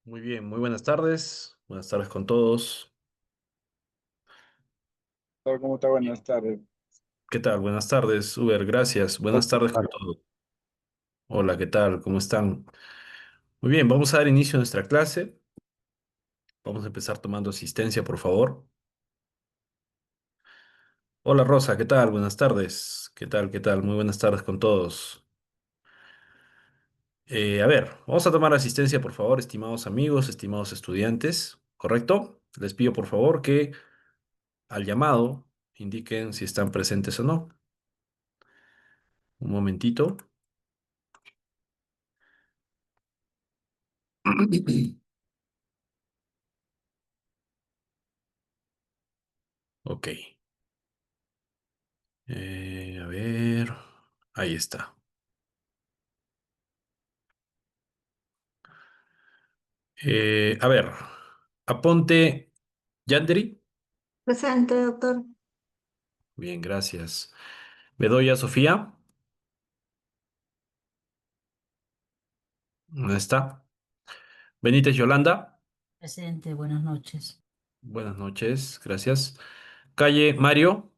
Muy bien, muy buenas tardes. Buenas tardes con todos. Hola, ¿cómo está? Buenas tardes. ¿Qué tal? Buenas tardes, Uber, gracias. Buenas tardes con todos. Hola, ¿qué tal? ¿Cómo están? Muy bien, vamos a dar inicio a nuestra clase. Vamos a empezar tomando asistencia, por favor. Hola, Rosa, ¿qué tal? Buenas tardes. ¿Qué tal? ¿Qué tal? Muy buenas tardes con todos. A ver, vamos a tomar asistencia, por favor, estimados amigos, estimados estudiantes. ¿Correcto? Les pido, por favor, que al llamado indiquen si están presentes o no. Un momentito. Ok. A ver, ahí está. A ver, aponte Yandri. Presente, doctor. Bien, gracias. Bedoya Sofía. ¿Dónde está? Benítez Yolanda. Presente, buenas noches. Buenas noches, gracias. Calle Mario.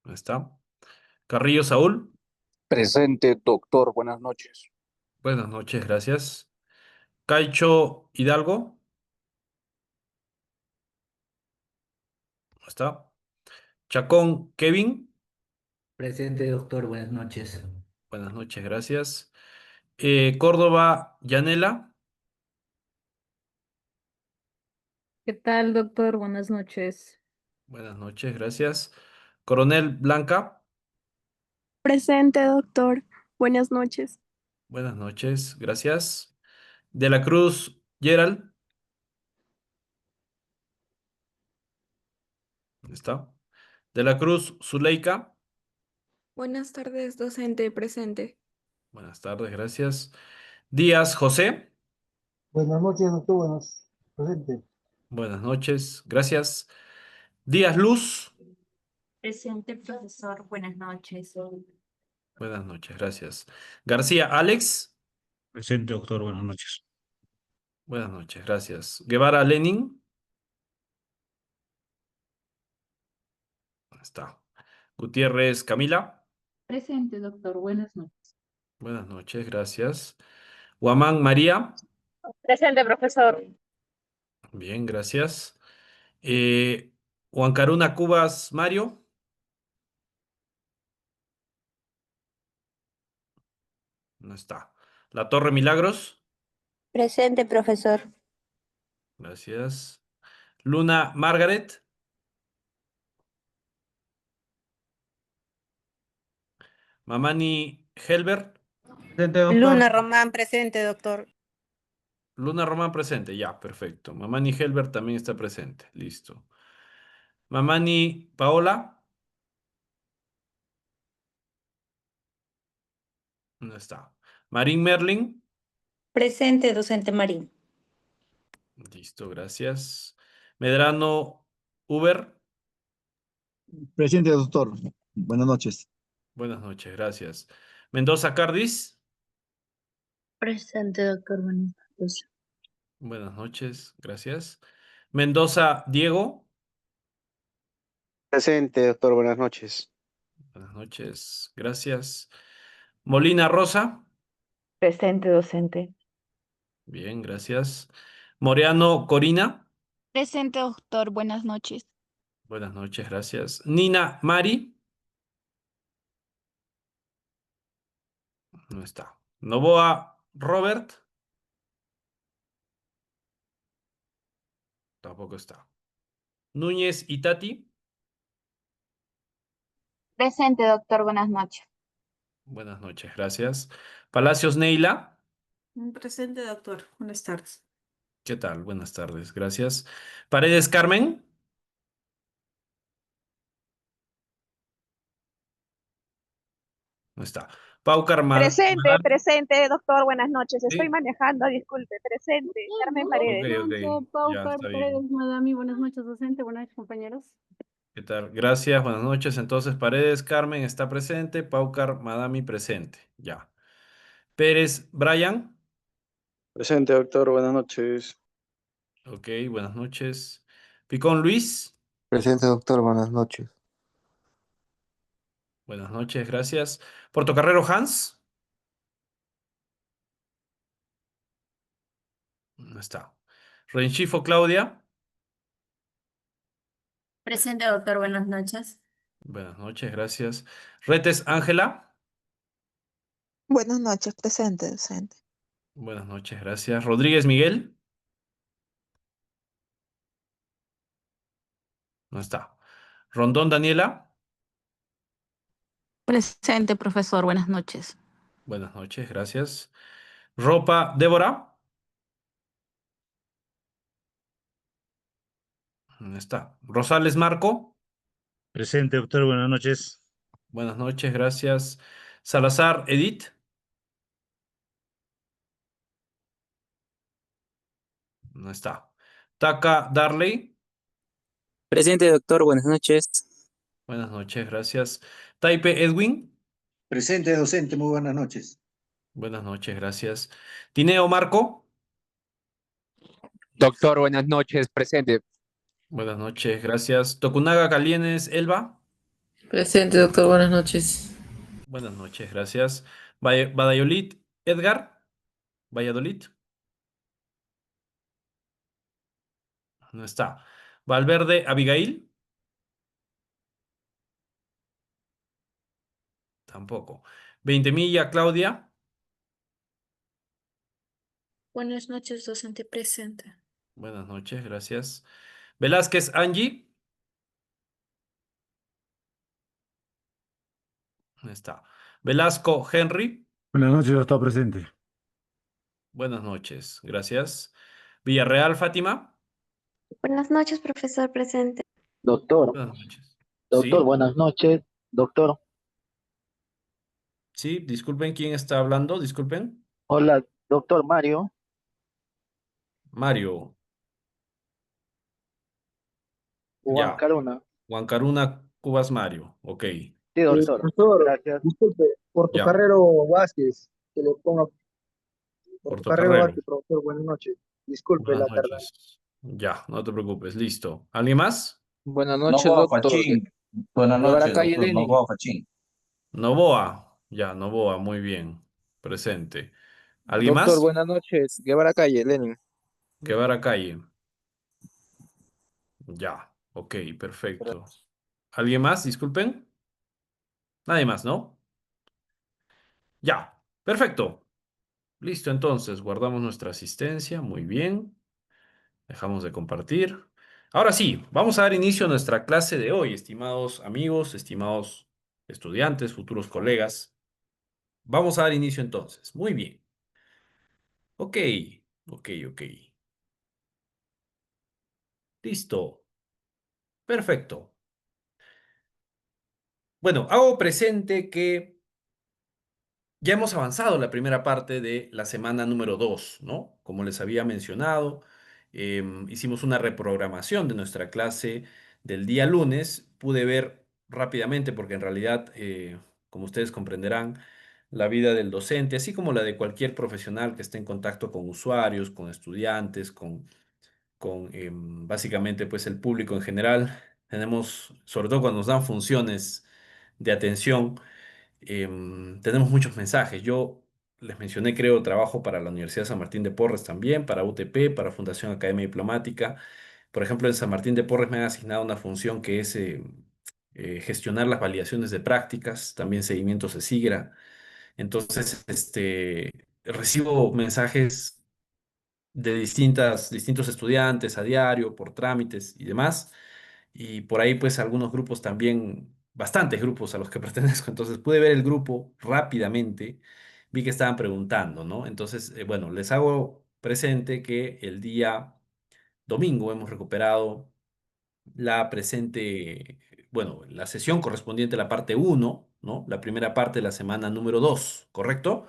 ¿Dónde está? Carrillo Saúl. Presente, doctor. Buenas noches. Buenas noches, gracias. Caicho Hidalgo. ¿Dónde está? Chacón Kevin. Presente, doctor, buenas noches. Buenas noches, gracias. Córdoba Yanela. ¿Qué tal, doctor? Buenas noches. Buenas noches, gracias. Coronel Blanca. Presente, doctor. Buenas noches. Buenas noches, gracias. De la Cruz Gerald. ¿Dónde está? De la Cruz Zuleika. Buenas tardes, docente presente. Buenas tardes, gracias. Díaz José. Buenas noches, doctor. Buenas. Presente. Buenas noches, gracias. Díaz Luz. Presente, profesor, buenas noches. Buenas noches, gracias. García Alex. Presente, doctor, buenas noches. Buenas noches, gracias. Guevara Lenin. ¿Dónde está? Gutiérrez Camila. Presente, doctor. Buenas noches. Buenas noches, gracias. Guamán María. Presente, profesor. Bien, gracias. Huancaruna Cubas Mario. No está. La Torre Milagros. Presente, profesor. Gracias. Luna Margaret. Mamani Helbert. Presente, doctor. Luna Román, presente, doctor. Luna Román presente. Ya, perfecto. Mamani Helbert también está presente. Listo. Mamani Paola. No está. Marín Merlin. Presente, docente Marín. Listo, gracias. Medrano Uber. Presente, doctor. Buenas noches. Buenas noches, gracias. Mendoza Cardis. Presente, doctor. Buenas noches. Buenas noches, gracias. Mendoza Diego. Presente, doctor, buenas noches. Buenas noches, gracias. Molina Rosa. Presente, docente. Bien, gracias. Moreano Corina. Presente, doctor. Buenas noches. Buenas noches, gracias. Nina Mari. No está. Novoa Robert. Tampoco está. Núñez Itati. Presente, doctor. Buenas noches. Buenas noches, gracias. Palacios Neila. Presente, doctor. Buenas tardes. ¿Qué tal? Buenas tardes, gracias. Paredes Carmen. No está. Paucar Madame. Presente, doctor. Buenas noches. Estoy Sí. manejando, disculpe. Presente. Carmen Ok, Paredes. ok. Ya Paucar está Paredes bien. Madami, buenas noches, docente, buenas noches, compañeros. ¿Qué tal? Gracias, buenas noches. Entonces, Paredes Carmen está presente. Paucar Madami presente. Ya. Pérez Brian. Presente, doctor. Buenas noches. Ok, buenas noches. Picón Luis. Presente, doctor, buenas noches. Buenas noches, gracias. Portocarrero Hans. No está. Renchifo Claudia. Presente, doctor, buenas noches. Buenas noches, gracias. Retes Ángela. Buenas noches, presente, docente. Buenas noches, gracias. Rodríguez Miguel. No está. Rondón Daniela. Presente, profesor, buenas noches. Buenas noches, gracias. Ropa Débora. No está. Rosales Marco. Presente, doctor, buenas noches. Buenas noches, gracias. Salazar Edith. No está. Taca Darley. Presente, doctor, buenas noches. Buenas noches, gracias. Taipe Edwin. Presente, docente, muy buenas noches. Buenas noches, gracias. Tineo Marco. Doctor, buenas noches, presente. Buenas noches, gracias. Tokunaga Calienes Elba. Presente, doctor, buenas noches. Buenas noches, gracias. Valladolid Edgar. Valladolid. No está. Valverde Abigail. Tampoco. 20 Milla Claudia. Buenas noches, docente presente. Buenas noches, gracias. Velázquez Angie. No está. Velasco Henry. Buenas noches, doctor, presente. Buenas noches, gracias. Villarreal Fátima. Buenas noches, profesor presente. Doctor, Buenas noches. doctor, Sí, buenas noches. Doctor, sí, disculpen, ¿quién está hablando? Disculpen. hola, doctor Mario. Mario. Juan Ya. Caruna. Huancaruna Cubas Mario. Ok. Sí, doctor. Profesor, Gracias. disculpe, Ya. Portocarrero Vázquez, que le ponga Portocarrero Portocarrero. Vázquez, profesor, buenas noches. Disculpe Buenas la tardanza. noches. Ya, no te preocupes. Listo. ¿Alguien más? Buenas noches, Novoa doctor. Fachín. Buenas Guevara noches, Calle doctor Lenin. Novoa Fachín. Novoa. Ya, Novoa. Muy bien. Presente. ¿Alguien Doctor, más? buenas noches. Guevara Calle Lenin. Quebra calle. Ya. Ok, perfecto. ¿Alguien más? Disculpen. Nadie más, ¿no? Ya. Perfecto. Listo, entonces. Guardamos nuestra asistencia. Muy bien. Dejamos de compartir. Ahora sí, vamos a dar inicio a nuestra clase de hoy, estimados amigos, estimados estudiantes, futuros colegas. Vamos a dar inicio entonces. Muy bien. Ok, ok. Listo. Perfecto. Bueno, hago presente que ya hemos avanzado la primera parte de la semana número 2, ¿no? Como les había mencionado, hicimos una reprogramación de nuestra clase del día lunes. Pude ver rápidamente, porque en realidad, como ustedes comprenderán, la vida del docente, así como la de cualquier profesional que esté en contacto con usuarios, con estudiantes, con básicamente pues el público en general, tenemos, sobre todo cuando nos dan funciones de atención, tenemos muchos mensajes. Yo les mencioné, creo, trabajo para la Universidad de San Martín de Porres también, para UTP, para Fundación Academia Diplomática. Por ejemplo, en San Martín de Porres me han asignado una función que es gestionar las validaciones de prácticas, también seguimientos de SIGRA. Entonces, recibo mensajes de distintos estudiantes a diario, por trámites y demás. Y por ahí, pues, algunos grupos también, bastantes grupos a los que pertenezco. Entonces, pude ver el grupo rápidamente. vi que estaban preguntando, ¿no? Entonces, bueno, les hago presente que el día domingo hemos recuperado la presente, bueno, la sesión correspondiente a la parte uno, ¿no? La primera parte de la semana número 2, ¿correcto?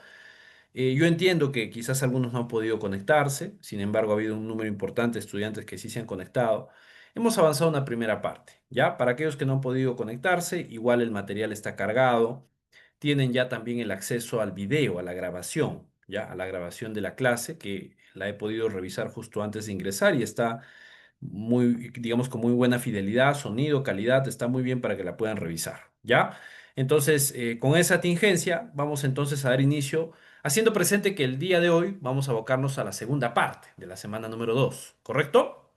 Yo entiendo que quizás algunos no han podido conectarse, sin embargo ha habido un número importante de estudiantes que sí se han conectado. Hemos avanzado una primera parte, ¿ya? Para aquellos que no han podido conectarse, igual el material está cargado, tienen ya también el acceso al video, a la grabación, ¿ya? A la grabación de la clase, que la he podido revisar justo antes de ingresar y está muy, digamos, con muy buena fidelidad, sonido, calidad, está muy bien para que la puedan revisar, ¿ya? Entonces, con esa tingencia, vamos entonces a dar inicio, haciendo presente que el día de hoy vamos a abocarnos a la segunda parte de la semana número 2, ¿correcto?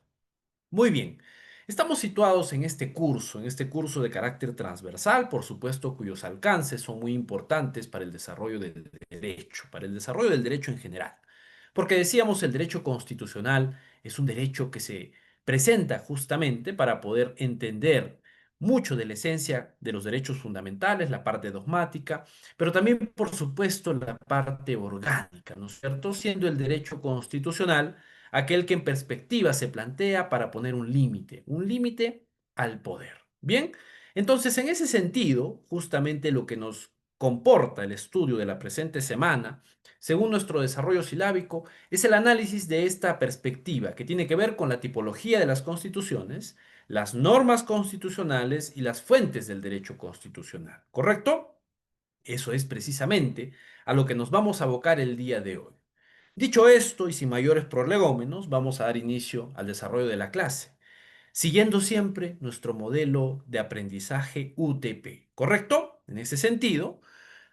Muy bien. Estamos situados en este curso de carácter transversal, por supuesto, cuyos alcances son muy importantes para el desarrollo del derecho, para el desarrollo del derecho en general. Porque decíamos, el derecho constitucional es un derecho que se presenta justamente para poder entender mucho de la esencia de los derechos fundamentales, la parte dogmática, pero también, por supuesto, la parte orgánica, ¿no es cierto? Siendo el derecho constitucional aquel que en perspectiva se plantea para poner un límite al poder. Bien, entonces en ese sentido, justamente lo que nos comporta el estudio de la presente semana, según nuestro desarrollo silábico, es el análisis de esta perspectiva que tiene que ver con la tipología de las constituciones, las normas constitucionales y las fuentes del derecho constitucional. ¿Correcto? Eso es precisamente a lo que nos vamos a abocar el día de hoy. Dicho esto, y sin mayores prolegómenos, vamos a dar inicio al desarrollo de la clase, siguiendo siempre nuestro modelo de aprendizaje UTP, ¿correcto? En ese sentido,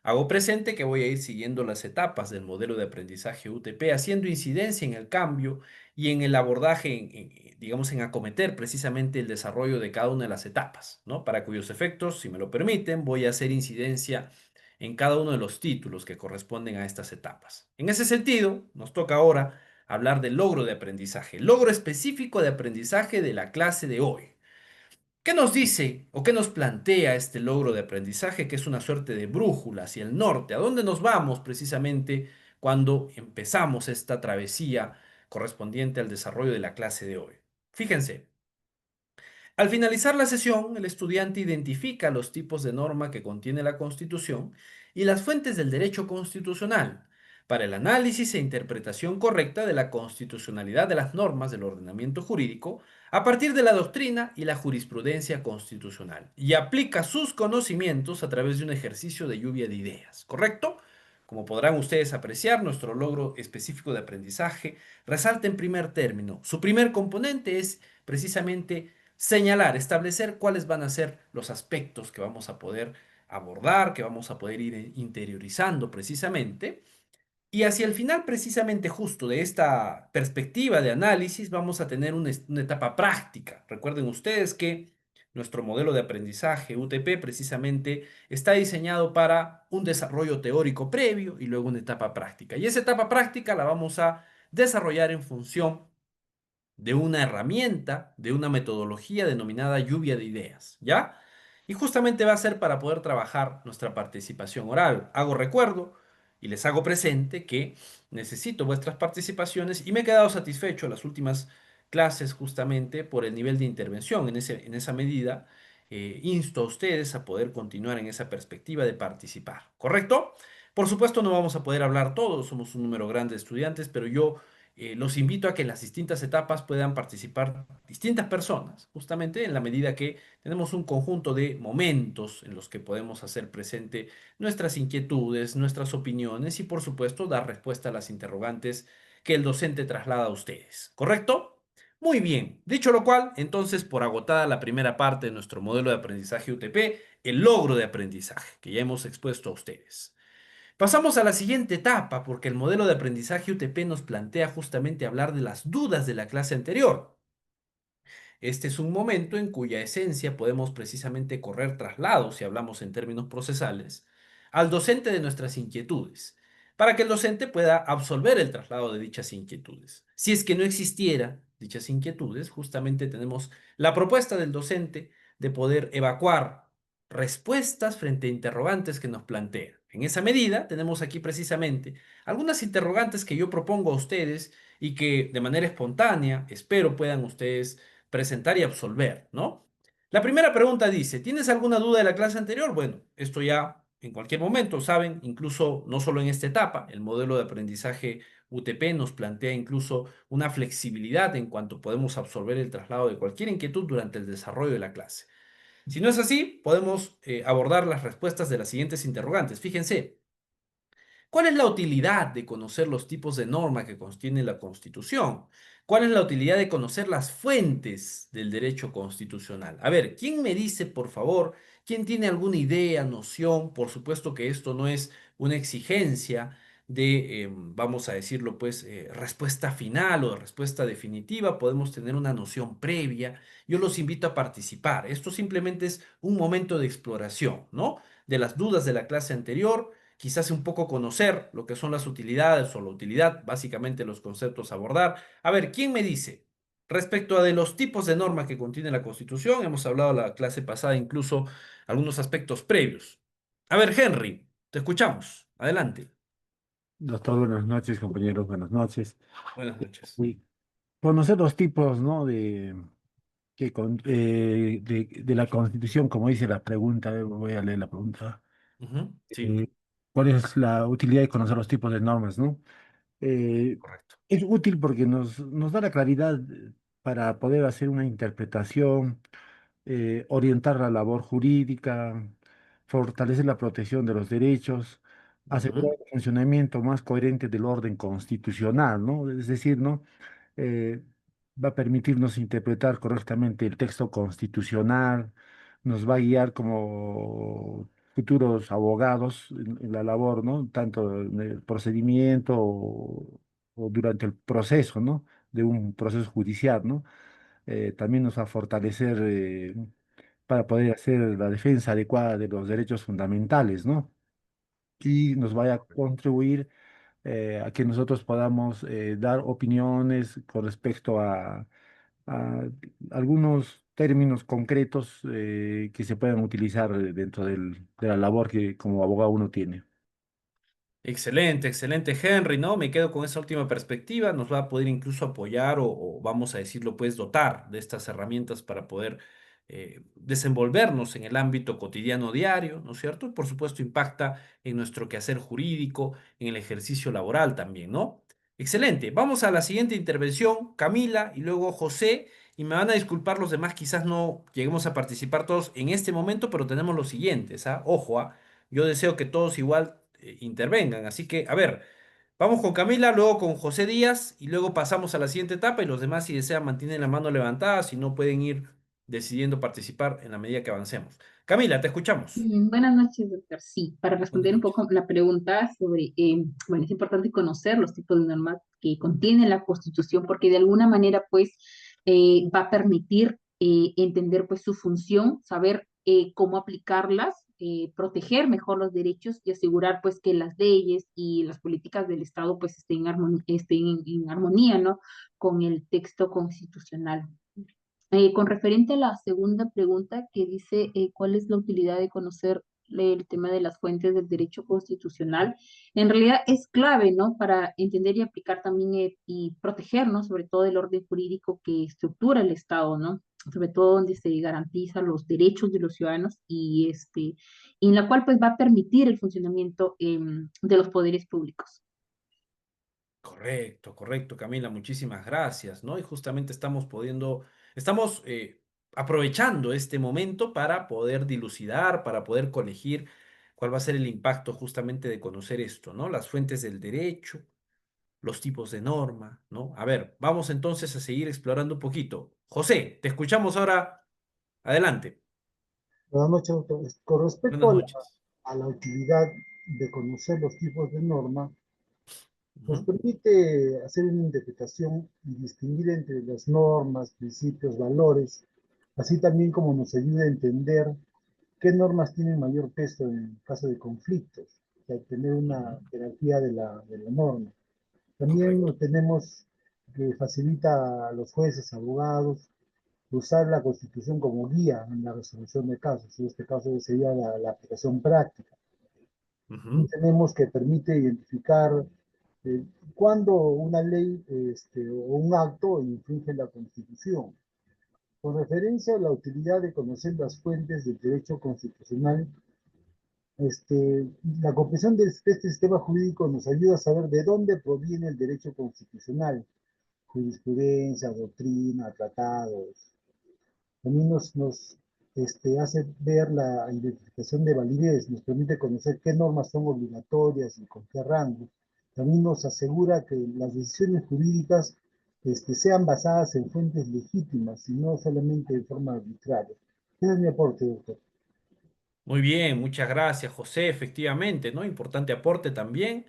hago presente que voy a ir siguiendo las etapas del modelo de aprendizaje UTP, haciendo incidencia en el cambio y en el abordaje, digamos, en acometer precisamente el desarrollo de cada una de las etapas, ¿no? Para cuyos efectos, si me lo permiten, voy a hacer incidencia en cada uno de los títulos que corresponden a estas etapas. En ese sentido, nos toca ahora hablar del logro de aprendizaje, logro específico de aprendizaje de la clase de hoy. ¿Qué nos dice o qué nos plantea este logro de aprendizaje, que es una suerte de brújula hacia el norte? ¿A dónde nos vamos precisamente cuando empezamos esta travesía correspondiente al desarrollo de la clase de hoy? Fíjense. Al finalizar la sesión, el estudiante identifica los tipos de norma que contiene la Constitución y las fuentes del derecho constitucional para el análisis e interpretación correcta de la constitucionalidad de las normas del ordenamiento jurídico a partir de la doctrina y la jurisprudencia constitucional y aplica sus conocimientos a través de un ejercicio de lluvia de ideas, ¿correcto? Como podrán ustedes apreciar, nuestro logro específico de aprendizaje resalta en primer término. Su primer componente es precisamente señalar, establecer cuáles van a ser los aspectos que vamos a poder abordar, que vamos a poder ir interiorizando precisamente. Y hacia el final, precisamente justo de esta perspectiva de análisis, vamos a tener una etapa práctica. Recuerden ustedes que nuestro modelo de aprendizaje UTP precisamente está diseñado para un desarrollo teórico previo y luego una etapa práctica. Y esa etapa práctica la vamos a desarrollar en función de una herramienta, de una metodología denominada lluvia de ideas, ¿ya? Y justamente va a ser para poder trabajar nuestra participación oral. Hago recuerdo y les hago presente que necesito vuestras participaciones y me he quedado satisfecho en las últimas clases justamente por el nivel de intervención. En esa medida, insto a ustedes a poder continuar en esa perspectiva de participar, ¿correcto? Por supuesto, no vamos a poder hablar todos, somos un número grande de estudiantes, pero yo los invito a que en las distintas etapas puedan participar distintas personas, justamente en la medida que tenemos un conjunto de momentos en los que podemos hacer presente nuestras inquietudes, nuestras opiniones y, por supuesto, dar respuesta a las interrogantes que el docente traslada a ustedes. ¿Correcto? Muy bien. Dicho lo cual, entonces, por agotada la primera parte de nuestro modelo de aprendizaje UTP, el logro de aprendizaje que ya hemos expuesto a ustedes. Pasamos a la siguiente etapa, porque el modelo de aprendizaje UTP nos plantea justamente hablar de las dudas de la clase anterior. Este es un momento en cuya esencia podemos precisamente correr traslados, si hablamos en términos procesales, al docente de nuestras inquietudes, para que el docente pueda absolver el traslado de dichas inquietudes. Si es que no existiera dichas inquietudes, justamente tenemos la propuesta del docente de poder evacuar respuestas frente a interrogantes que nos plantea. En esa medida, tenemos aquí precisamente algunas interrogantes que yo propongo a ustedes y que de manera espontánea espero puedan ustedes presentar y absolver, ¿no? La primera pregunta dice, ¿tienes alguna duda de la clase anterior? Bueno, esto ya en cualquier momento, ¿saben? Incluso no solo en esta etapa, el modelo de aprendizaje UTP nos plantea incluso una flexibilidad en cuanto podemos absorber el traslado de cualquier inquietud durante el desarrollo de la clase. Si no es así, podemos abordar las respuestas de las siguientes interrogantes. Fíjense, ¿cuál es la utilidad de conocer los tipos de norma que contiene la Constitución? ¿Cuál es la utilidad de conocer las fuentes del derecho constitucional? A ver, ¿quién me dice, por favor, quién tiene alguna idea, noción? Por supuesto que esto no es una exigencia de, vamos a decirlo, pues, respuesta final o de respuesta definitiva. Podemos tener una noción previa. Yo los invito a participar. Esto simplemente es un momento de exploración, ¿no? De las dudas de la clase anterior, quizás un poco conocer lo que son las utilidades o la utilidad, básicamente los conceptos a abordar. A ver, ¿quién me dice? Respecto a de los tipos de normas que contiene la Constitución, hemos hablado la clase pasada incluso algunos aspectos previos. A ver, Henry, te escuchamos. Adelante. Doctor, buenas noches, compañeros, buenas noches. Buenas noches. Y conocer los tipos, ¿no? De la Constitución, como dice la pregunta, voy a leer la pregunta. Ujú, sí, Eh, ¿Cuál es la utilidad de conocer los tipos de normas, ¿no? Eh, correcto. es útil porque nos da la claridad para poder hacer una interpretación, orientar la labor jurídica, fortalecer la protección de los derechos, asegurar Ujú, el funcionamiento más coherente del orden constitucional, ¿no? Es decir, ¿no? eh, Va a permitirnos interpretar correctamente el texto constitucional, nos va a guiar como futuros abogados en la labor, ¿no? Tanto en el procedimiento o durante el proceso, ¿no? De un proceso judicial, ¿no? También nos va a fortalecer para poder hacer la defensa adecuada de los derechos fundamentales, ¿no? Y nos vaya a contribuir a que nosotros podamos dar opiniones con respecto a algunos términos concretos que se puedan utilizar dentro de la labor que como abogado uno tiene. excelente, excelente, Henry, ¿no? Me quedo con esa última perspectiva. Nos va a poder incluso apoyar o vamos a decirlo, pues, dotar de estas herramientas para poder desenvolvernos en el ámbito cotidiano diario, ¿no es cierto? Y por supuesto, impacta en nuestro quehacer jurídico, en el ejercicio laboral también, ¿no? Excelente. Vamos a la siguiente intervención, Camila y luego José. Y me van a disculpar los demás, quizás no lleguemos a participar todos en este momento, pero tenemos los siguientes, ¿ah? Ojo, ¿ah? Yo deseo que todos igual intervengan. Así que, a ver, vamos con Camila, luego con José Díaz y luego pasamos a la siguiente etapa y los demás, si desean, mantienen la mano levantada, si no pueden ir decidiendo participar en la medida que avancemos. Camila, te escuchamos. Buenas noches, doctor. Sí, para Buenas responder un noches. poco la pregunta sobre, bueno, es importante conocer los tipos de normas que contiene la Constitución porque de alguna manera, pues, va a permitir entender, pues, su función, saber cómo aplicarlas, proteger mejor los derechos y asegurar, pues, que las leyes y las políticas del Estado, pues, estén en armonía, ¿no? Con el texto constitucional. Con referente a la segunda pregunta que dice cuál es la utilidad de conocer el tema de las fuentes del derecho constitucional, en realidad es clave, ¿no? Para entender y aplicar también y protegernos, sobre todo el orden jurídico que estructura el Estado, ¿no? Sobre todo donde se garantizan los derechos de los ciudadanos y en la cual pues va a permitir el funcionamiento de los poderes públicos. Correcto, correcto, Camila, muchísimas gracias, ¿no? Y justamente estamos aprovechando este momento para poder dilucidar, para poder colegir cuál va a ser el impacto justamente de conocer esto, ¿no? Las fuentes del derecho, los tipos de norma, ¿no? A ver, vamos entonces a seguir explorando un poquito. José, te escuchamos ahora. Adelante. Buenas noches, doctor. Con respecto Buenas noches. a la utilidad de conocer los tipos de norma, nos Ujú, permite hacer una interpretación y distinguir entre las normas, principios, valores, así también como nos ayuda a entender qué normas tienen mayor peso en caso de conflictos, o sea, tener una ujú, jerarquía de la norma. También correcto. tenemos que facilita a los jueces, abogados, usar la Constitución como guía en la resolución de casos. En este caso sería la aplicación práctica. Y tenemos que permite identificar cuándo una ley o un acto infringe la Constitución. Con referencia a la utilidad de conocer las fuentes del derecho constitucional, la comprensión de este sistema jurídico nos ayuda a saber de dónde proviene el derecho constitucional, jurisprudencia, doctrina, tratados. También nos hace ver la identificación de validez, nos permite conocer qué normas son obligatorias y con qué rango. También nos asegura que las decisiones jurídicas sean basadas en fuentes legítimas y no solamente de forma arbitraria. Ese es mi aporte, doctor. Muy bien, muchas gracias, José. Efectivamente, ¿no? Importante aporte también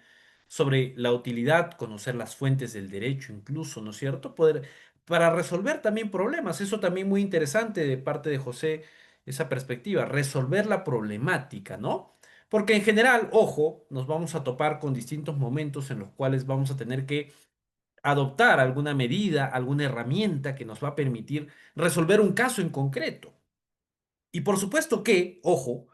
sobre la utilidad, conocer las fuentes del derecho, incluso, ¿no es cierto? Para resolver también problemas. Eso también muy interesante de parte de José, esa perspectiva, resolver la problemática, ¿no? Porque en general, ojo, nos vamos a topar con distintos momentos en los cuales vamos a tener que adoptar alguna medida, alguna herramienta que nos va a permitir resolver un caso en concreto. Y por supuesto que, ojo,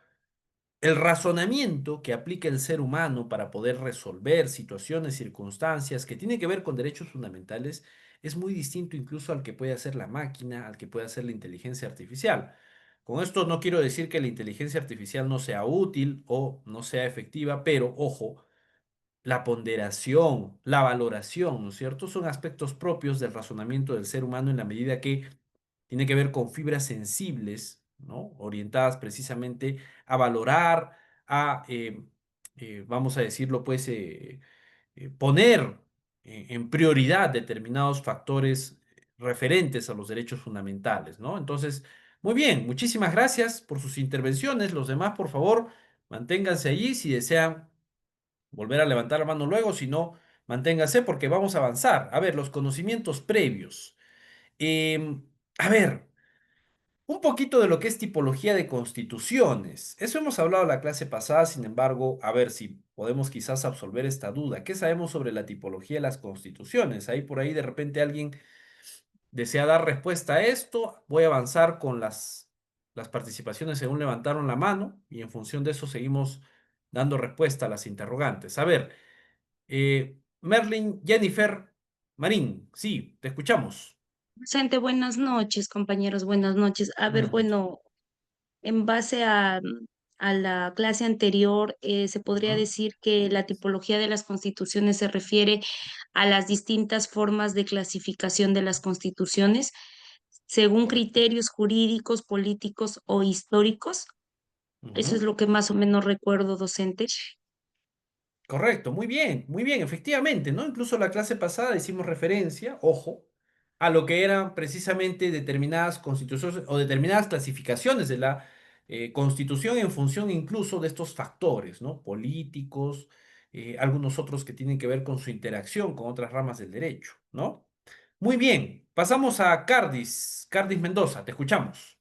el razonamiento que aplica el ser humano para poder resolver situaciones, circunstancias que tienen que ver con derechos fundamentales es muy distinto incluso al que puede hacer la máquina, al que puede hacer la inteligencia artificial. Con esto no quiero decir que la inteligencia artificial no sea útil o no sea efectiva, pero ojo, la ponderación, la valoración, ¿no es cierto? Son aspectos propios del razonamiento del ser humano en la medida que tiene que ver con fibras sensibles, ¿no? Orientadas precisamente a valorar, vamos a decirlo, pues, poner en prioridad determinados factores referentes a los derechos fundamentales, ¿no? Entonces, muy bien, muchísimas gracias por sus intervenciones. Los demás, por favor, manténganse allí si desean volver a levantar la mano luego, si no, manténganse porque vamos a avanzar. A ver, los conocimientos previos. Em, a ver. Un poquito de lo que es tipología de constituciones. Eso hemos hablado la clase pasada, sin embargo, a ver si podemos quizás absolver esta duda. ¿Qué sabemos sobre la tipología de las constituciones? Ahí por ahí de repente alguien desea dar respuesta a esto. Voy a avanzar con las participaciones según levantaron la mano y en función de eso seguimos dando respuesta a las interrogantes. A ver, Merlin Jennifer Marín, sí, te escuchamos. Presente, buenas noches, compañeros, buenas noches. A ver, Buenas noches. bueno, en base a la clase anterior, se podría Ujú, decir que la tipología de las constituciones se refiere a las distintas formas de clasificación de las constituciones según correcto. criterios jurídicos, políticos o históricos. Eso es Ujú. lo que más o menos recuerdo, docente. Correcto, muy bien, efectivamente, ¿no? Incluso la clase pasada hicimos referencia, ojo, a lo que eran precisamente determinadas constituciones o determinadas clasificaciones de la Constitución en función incluso de estos factores, ¿no? Políticos, algunos otros que tienen que ver con su interacción con otras ramas del derecho, ¿no? Muy bien, pasamos a Cardis, Cardis Mendoza, te escuchamos.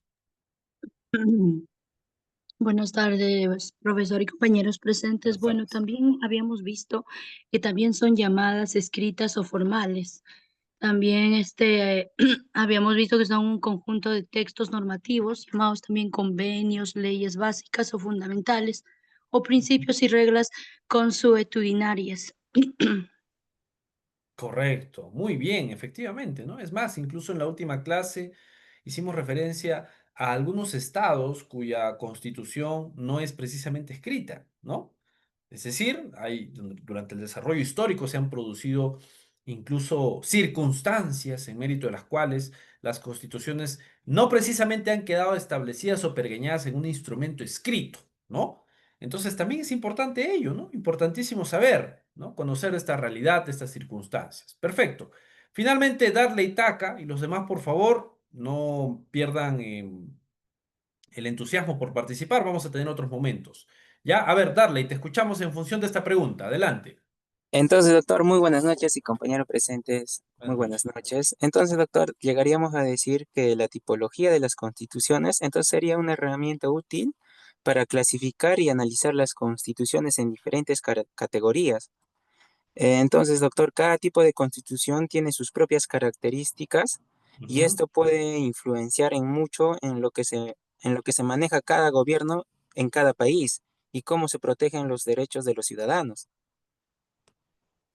Buenas tardes, profesor y compañeros presentes. Buenas Bueno, tardes. también habíamos visto que también son llamadas escritas o formales. También habíamos visto que son un conjunto de textos normativos, llamados también convenios, leyes básicas o fundamentales, o principios y reglas consuetudinarias. Correcto, muy bien, efectivamente, ¿no? Es más, incluso en la última clase hicimos referencia a algunos estados cuya constitución no es precisamente escrita, ¿no? Es decir, durante el desarrollo histórico se han producido incluso circunstancias en mérito de las cuales las constituciones no precisamente han quedado establecidas o pergeñadas en un instrumento escrito, ¿no? Entonces también es importante ello, ¿no? Importantísimo saber, ¿no? Conocer esta realidad, estas circunstancias. Perfecto. Finalmente, Darle y Taca y los demás, por favor, no pierdan el entusiasmo por participar. Vamos a tener otros momentos. Ya, a ver, Darley, te escuchamos en función de esta pregunta. Adelante. Entonces, doctor, muy buenas noches y compañeros presentes, muy Buenas buenas noches. noches. Entonces, doctor, llegaríamos a decir que la tipología de las constituciones, entonces sería una herramienta útil para clasificar y analizar las constituciones en diferentes categorías. Entonces, doctor, cada tipo de constitución tiene sus propias características y Ujú. esto puede influenciar en mucho en lo que se maneja cada gobierno en cada país. y cómo se protegen los derechos de los ciudadanos.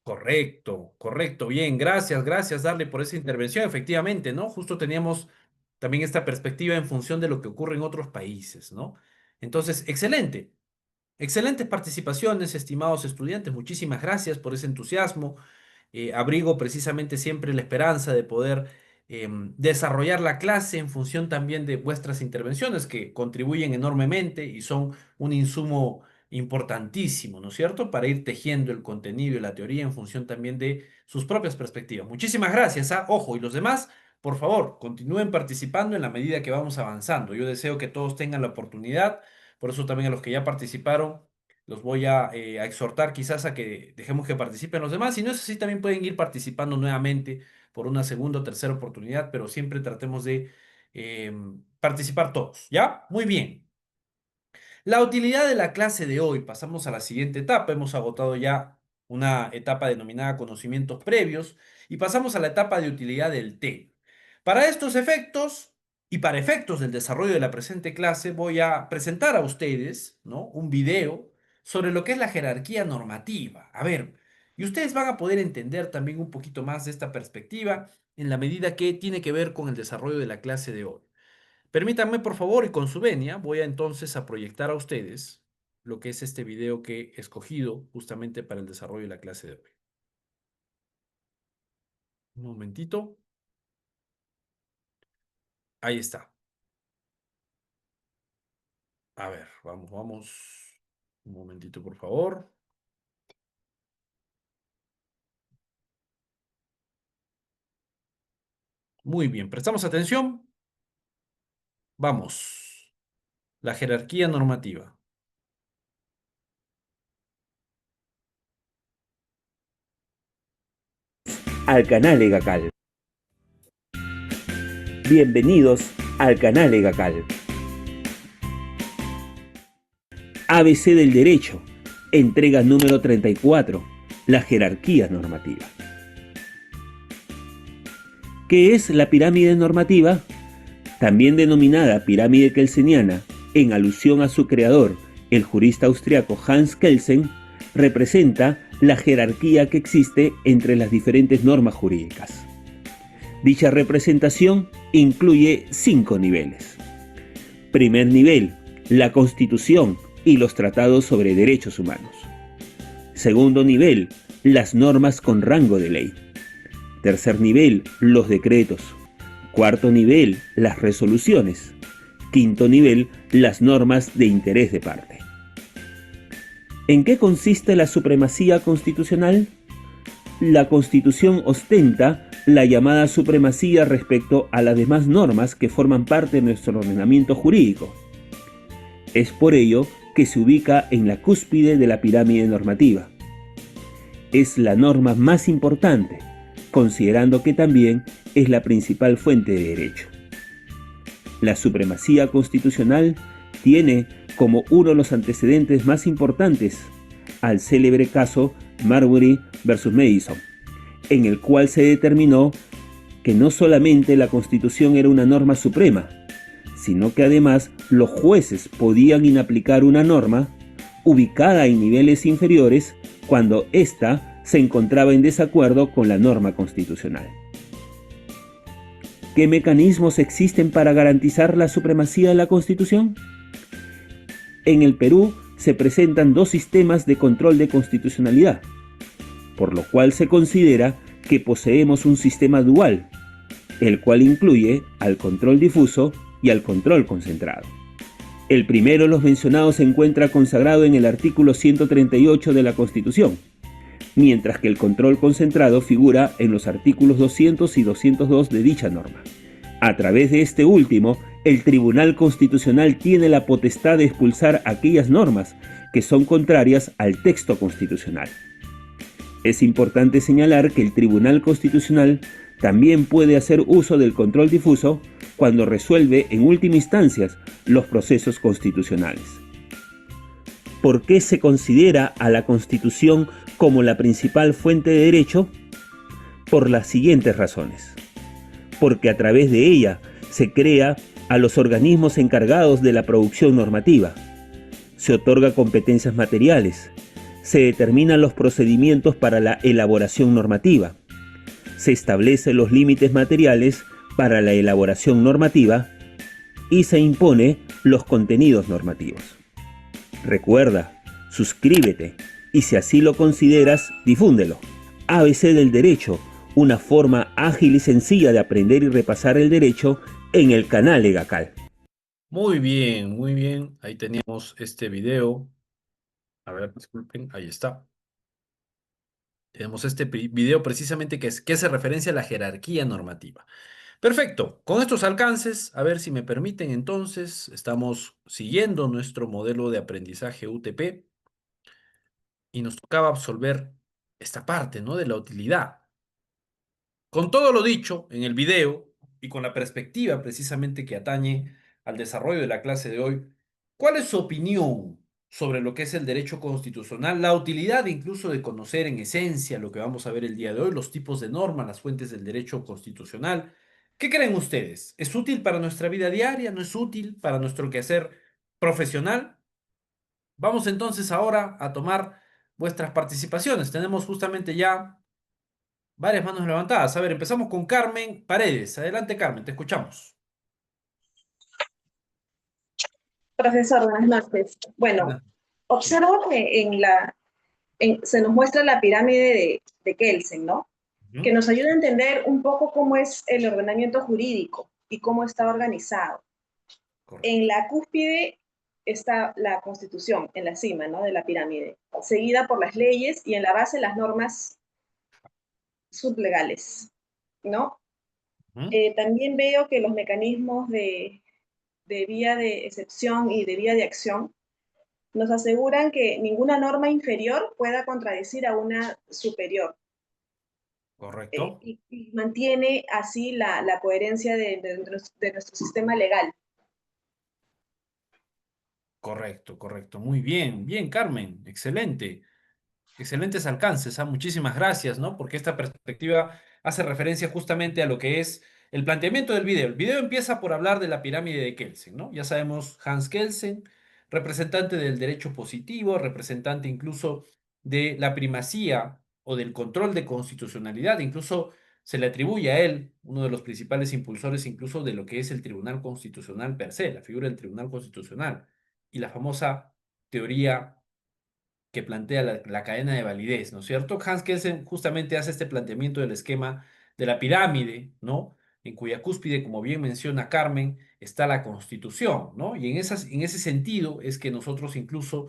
Correcto, correcto. Bien, gracias, Darle, por esa intervención. Efectivamente, ¿no? Justo teníamos también esta perspectiva en función de lo que ocurre en otros países, ¿no? Entonces, excelente. Excelentes participaciones, estimados estudiantes. Muchísimas gracias por ese entusiasmo. Abrigo precisamente siempre la esperanza de poder desarrollar la clase en función también de vuestras intervenciones que contribuyen enormemente y son un insumo importantísimo, ¿no es cierto? Para ir tejiendo el contenido y la teoría en función también de sus propias perspectivas. Muchísimas gracias, ¿ah? Ojo, y los demás, por favor, continúen participando en la medida que vamos avanzando. Yo deseo que todos tengan la oportunidad, por eso también a los que ya participaron los voy a exhortar quizás a que dejemos que participen los demás. Si no es así, también pueden ir participando nuevamente por una segunda o tercera oportunidad, pero siempre tratemos de participar todos, ¿ya? Muy bien. La utilidad de la clase de hoy. Pasamos a la siguiente etapa. Hemos agotado ya una etapa denominada conocimientos previos y pasamos a la etapa de utilidad del tema. Para estos efectos y para efectos del desarrollo de la presente clase, voy a presentar a ustedes, ¿no?, un video sobre lo que es la jerarquía normativa. A ver, y ustedes van a poder entender también un poquito más de esta perspectiva en la medida que tiene que ver con el desarrollo de la clase de hoy. Permítanme, por favor, y con su venia, voy a entonces a proyectar a ustedes lo que es este video que he escogido justamente para el desarrollo de la clase de hoy. Un momentito. Ahí está. A ver, vamos. Un momentito, por favor. Muy bien, prestamos atención. Vamos. La jerarquía normativa. Al canal EGACAL. Bienvenidos al canal EGACAL. ABC del Derecho, entrega número 34, la jerarquía normativa. ¿Qué es la pirámide normativa? También denominada pirámide kelseniana, en alusión a su creador, el jurista austriaco Hans Kelsen, representa la jerarquía que existe entre las diferentes normas jurídicas. Dicha representación incluye 5 niveles. Primer nivel, la Constitución y los tratados sobre derechos humanos. Segundo nivel, las normas con rango de ley. Tercer nivel, los decretos. Cuarto nivel, las resoluciones. Quinto nivel, las normas de interés de parte. ¿En qué consiste la supremacía constitucional? La Constitución ostenta la llamada supremacía respecto a las demás normas que forman parte de nuestro ordenamiento jurídico. Es por ello que se ubica en la cúspide de la pirámide normativa. Es la norma más importante, considerando que también es la principal fuente de derecho. La supremacía constitucional tiene como uno de los antecedentes más importantes al célebre caso Marbury versus Madison, en el cual se determinó que no solamente la Constitución era una norma suprema, sino que además los jueces podían inaplicar una norma ubicada en niveles inferiores cuando ésta se encontraba en desacuerdo con la norma constitucional. ¿Qué mecanismos existen para garantizar la supremacía de la Constitución? En el Perú se presentan 2 sistemas de control de constitucionalidad, por lo cual se considera que poseemos un sistema dual, el cual incluye al control difuso y al control concentrado. El primero de los mencionados se encuentra consagrado en el artículo 138 de la Constitución, mientras que el control concentrado figura en los artículos 200 y 202 de dicha norma. A través de este último, el Tribunal Constitucional tiene la potestad de expulsar aquellas normas que son contrarias al texto constitucional. Es importante señalar que el Tribunal Constitucional también puede hacer uso del control difuso cuando resuelve en última instancia los procesos constitucionales. ¿Por qué se considera a la Constitución como la principal fuente de derecho? Por las siguientes razones. Porque a través de ella se crea a los organismos encargados de la producción normativa. Se otorga competencias materiales. Se determinan los procedimientos para la elaboración normativa. Se establecen los límites materiales para la elaboración normativa y se impone los contenidos normativos. Recuerda, suscríbete y si así lo consideras, difúndelo. ABC del Derecho, una forma ágil y sencilla de aprender y repasar el derecho en el canal EGACAL. Muy bien, muy bien. Ahí teníamos este video. A ver, disculpen, ahí está. Tenemos este video precisamente que hace referencia a la jerarquía normativa. Perfecto, con estos alcances, a ver si me permiten entonces, estamos siguiendo nuestro modelo de aprendizaje UTP y nos tocaba absolver esta parte, ¿no? De la utilidad. Con todo lo dicho en el video y con la perspectiva precisamente que atañe al desarrollo de la clase de hoy, ¿cuál es su opinión sobre lo que es el derecho constitucional, la utilidad incluso de conocer en esencia lo que vamos a ver el día de hoy, los tipos de normas, las fuentes del derecho constitucional? ¿Qué creen ustedes? ¿Es útil para nuestra vida diaria? ¿No es útil para nuestro quehacer profesional? Vamos entonces ahora a tomar vuestras participaciones. Tenemos justamente ya varias manos levantadas. A ver, empezamos con Carmen Paredes. Adelante, Carmen, te escuchamos. Profesor, buenas noches. Bueno, observo que se nos muestra la pirámide de Kelsen, ¿no? Que nos ayuda a entender un poco cómo es el ordenamiento jurídico y cómo está organizado. En la cúspide está la Constitución, en la cima, ¿no? De la pirámide, seguida por las leyes y en la base las normas sublegales, ¿no? También veo que los mecanismos de vía de excepción y de vía de acción nos aseguran que ninguna norma inferior pueda contradecir a una superior. Correcto. Y mantiene así la coherencia de nuestro sistema legal. Correcto, correcto. Muy bien, bien, Carmen. Excelente. Excelentes alcances, muchísimas gracias, ¿no? Porque esta perspectiva hace referencia justamente a lo que es el planteamiento del video. El video empieza por hablar de la pirámide de Kelsen, ¿no? Ya sabemos, Hans Kelsen, representante del derecho positivo, representante incluso de la primacía o del control de constitucionalidad, incluso se le atribuye a él, uno de los principales impulsores incluso de lo que es el Tribunal Constitucional per se, la figura del Tribunal Constitucional y la famosa teoría que plantea la cadena de validez, ¿no es cierto? Hans Kelsen justamente hace este planteamiento del esquema de la pirámide, ¿no? En cuya cúspide, como bien menciona Carmen, está la Constitución, ¿no? Y en ese sentido es que nosotros incluso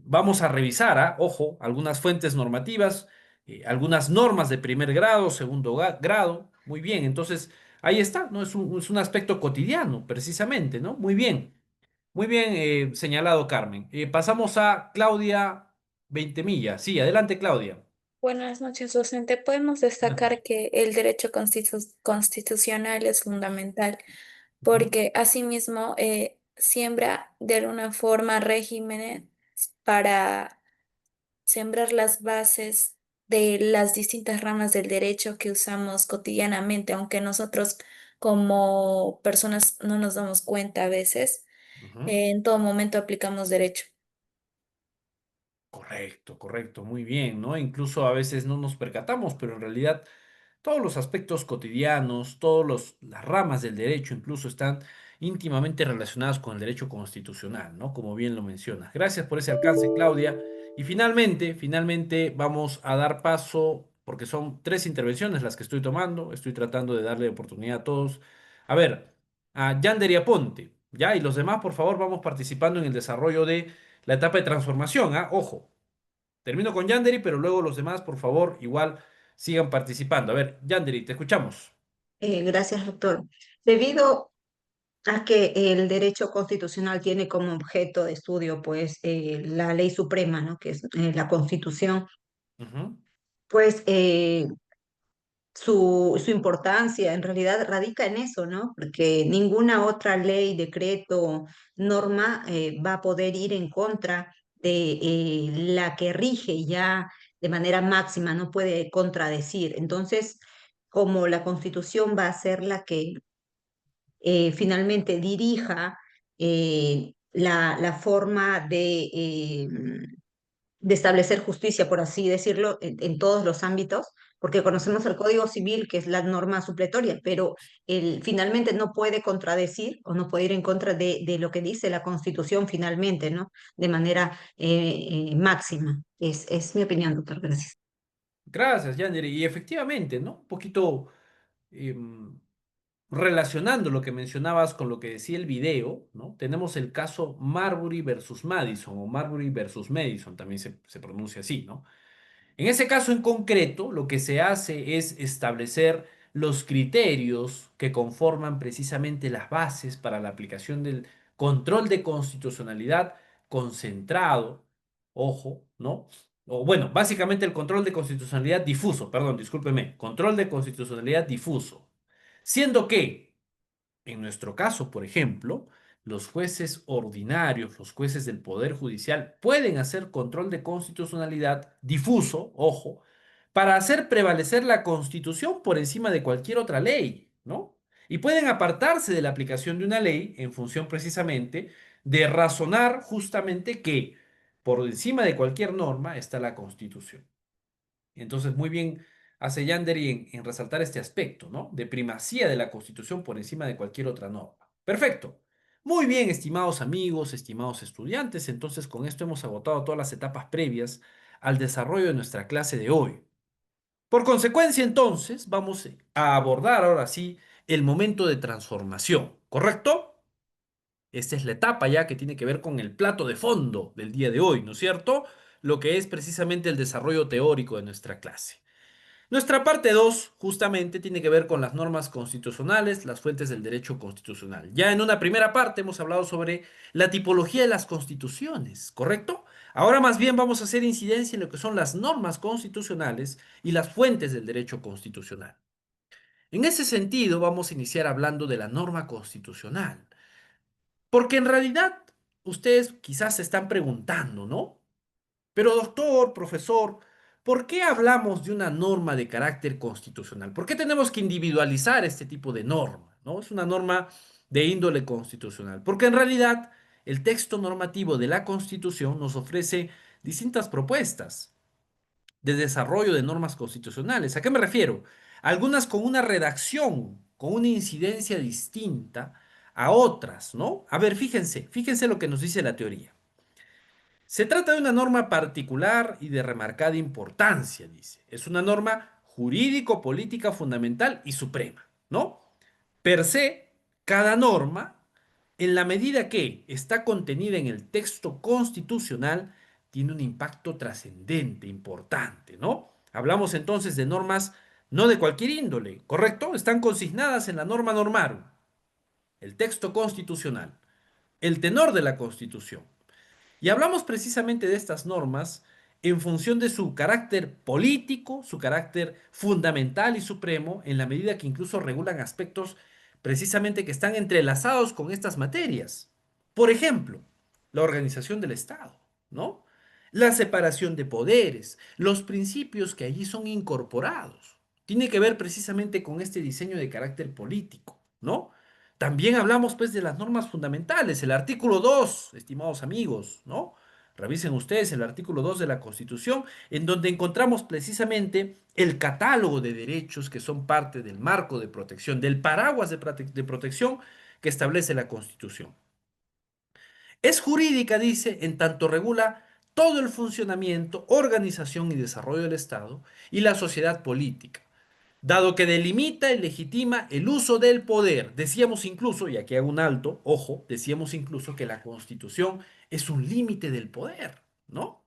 vamos a revisar, ojo, algunas fuentes normativas, algunas normas de primer grado, segundo grado, muy bien, entonces ahí está, ¿no? Es un aspecto cotidiano, precisamente, ¿no? Muy bien señalado, Carmen. Pasamos a Claudia Veintemilla. Sí, adelante, Claudia. Buenas noches, docente. Podemos destacar que el derecho constitucional es fundamental porque asimismo siembra de alguna forma regímenes para sembrar las bases de las distintas ramas del derecho que usamos cotidianamente, aunque nosotros como personas no nos damos cuenta a veces, en todo momento aplicamos derecho. Correcto, correcto, muy bien, ¿no? Incluso a veces no nos percatamos, pero en realidad todos los aspectos cotidianos, las ramas del derecho incluso están íntimamente relacionadas con el derecho constitucional, ¿no? Como bien lo mencionas. Gracias por ese alcance, Claudia. Y finalmente vamos a dar paso, porque son 3 intervenciones las que estoy tomando, estoy tratando de darle oportunidad a todos. A ver, a Yander y Aponte, ¿ya? Y los demás, por favor, vamos participando en el desarrollo de la etapa de transformación, Ojo, termino con Yanderi, pero luego los demás, por favor, igual sigan participando. A ver, Yanderi, te escuchamos. Gracias, doctor. Debido a que el derecho constitucional tiene como objeto de estudio, pues, la ley suprema, ¿no? Que es la Constitución, pues su importancia en realidad radica en eso, ¿no? Porque ninguna otra ley, decreto, norma va a poder ir en contra de la que rige ya de manera máxima, no puede contradecir. Entonces, como la Constitución va a ser la que finalmente dirija la forma de establecer justicia, por así decirlo, en todos los ámbitos, porque conocemos el Código Civil, que es la norma supletoria, pero finalmente no puede contradecir o no puede ir en contra de lo que dice la Constitución finalmente, ¿no? De manera máxima. Es mi opinión, doctor. Gracias. Gracias, Yander. Y efectivamente, ¿no? Un poquito em, relacionando lo que mencionabas con lo que decía el video, ¿no? Tenemos el caso Marbury versus Madison, o Marbury versus Madison, también se pronuncia así, ¿no? En ese caso en concreto, lo que se hace es establecer los criterios que conforman precisamente las bases para la aplicación del control de constitucionalidad concentrado, ojo, ¿no? O bueno, básicamente el control de constitucionalidad difuso, perdón, discúlpeme, control de constitucionalidad difuso. Siendo que en nuestro caso, por ejemplo, los jueces ordinarios, los jueces del Poder Judicial, pueden hacer control de constitucionalidad difuso, ojo, para hacer prevalecer la Constitución por encima de cualquier otra ley, ¿no? Y pueden apartarse de la aplicación de una ley en función precisamente de razonar justamente que por encima de cualquier norma está la Constitución. Entonces, muy bien hace Yanderi en resaltar este aspecto, ¿no? De primacía de la Constitución por encima de cualquier otra norma. Perfecto. Muy bien, estimados amigos, estimados estudiantes. Entonces, con esto hemos agotado todas las etapas previas al desarrollo de nuestra clase de hoy. Por consecuencia, entonces, vamos a abordar ahora sí el momento de transformación, ¿correcto? Esta es la etapa ya que tiene que ver con el plato de fondo del día de hoy, ¿no es cierto? Lo que es precisamente el desarrollo teórico de nuestra clase. Nuestra parte 2 justamente tiene que ver con las normas constitucionales, las fuentes del derecho constitucional. Ya en una primera parte hemos hablado sobre la tipología de las constituciones, ¿correcto? Ahora más bien vamos a hacer incidencia en lo que son las normas constitucionales y las fuentes del derecho constitucional. En ese sentido vamos a iniciar hablando de la norma constitucional, porque en realidad ustedes quizás se están preguntando, ¿no? Pero doctor, profesor, ¿por qué hablamos de una norma de carácter constitucional? ¿Por qué tenemos que individualizar este tipo de norma? ¿No? Es una norma de índole constitucional. Porque en realidad el texto normativo de la Constitución nos ofrece distintas propuestas de desarrollo de normas constitucionales. ¿A qué me refiero? Algunas con una redacción, con una incidencia distinta a otras, ¿no? A ver, fíjense lo que nos dice la teoría. Se trata de una norma particular y de remarcada importancia, dice. Es una norma jurídico-política fundamental y suprema, ¿no? Per se, cada norma, en la medida que está contenida en el texto constitucional, tiene un impacto trascendente, importante, ¿no? Hablamos entonces de normas no de cualquier índole, ¿correcto? Están consignadas en la norma normarum, el texto constitucional, el tenor de la Constitución. Y hablamos precisamente de estas normas en función de su carácter político, su carácter fundamental y supremo, en la medida que incluso regulan aspectos precisamente que están entrelazados con estas materias. Por ejemplo, la organización del Estado, ¿no? La separación de poderes, los principios que allí son incorporados. Tiene que ver precisamente con este diseño de carácter político, ¿no? También hablamos pues de las normas fundamentales, el artículo 2, estimados amigos, ¿no? Revisen ustedes el artículo 2 de la Constitución, en donde encontramos precisamente el catálogo de derechos que son parte del marco de protección, del paraguas de protección que establece la Constitución. Es jurídica, dice, en tanto regula todo el funcionamiento, organización y desarrollo del Estado y la sociedad política, dado que delimita y legitima el uso del poder. Decíamos incluso, y aquí hago un alto, ojo, decíamos incluso que la Constitución es un límite del poder, ¿no?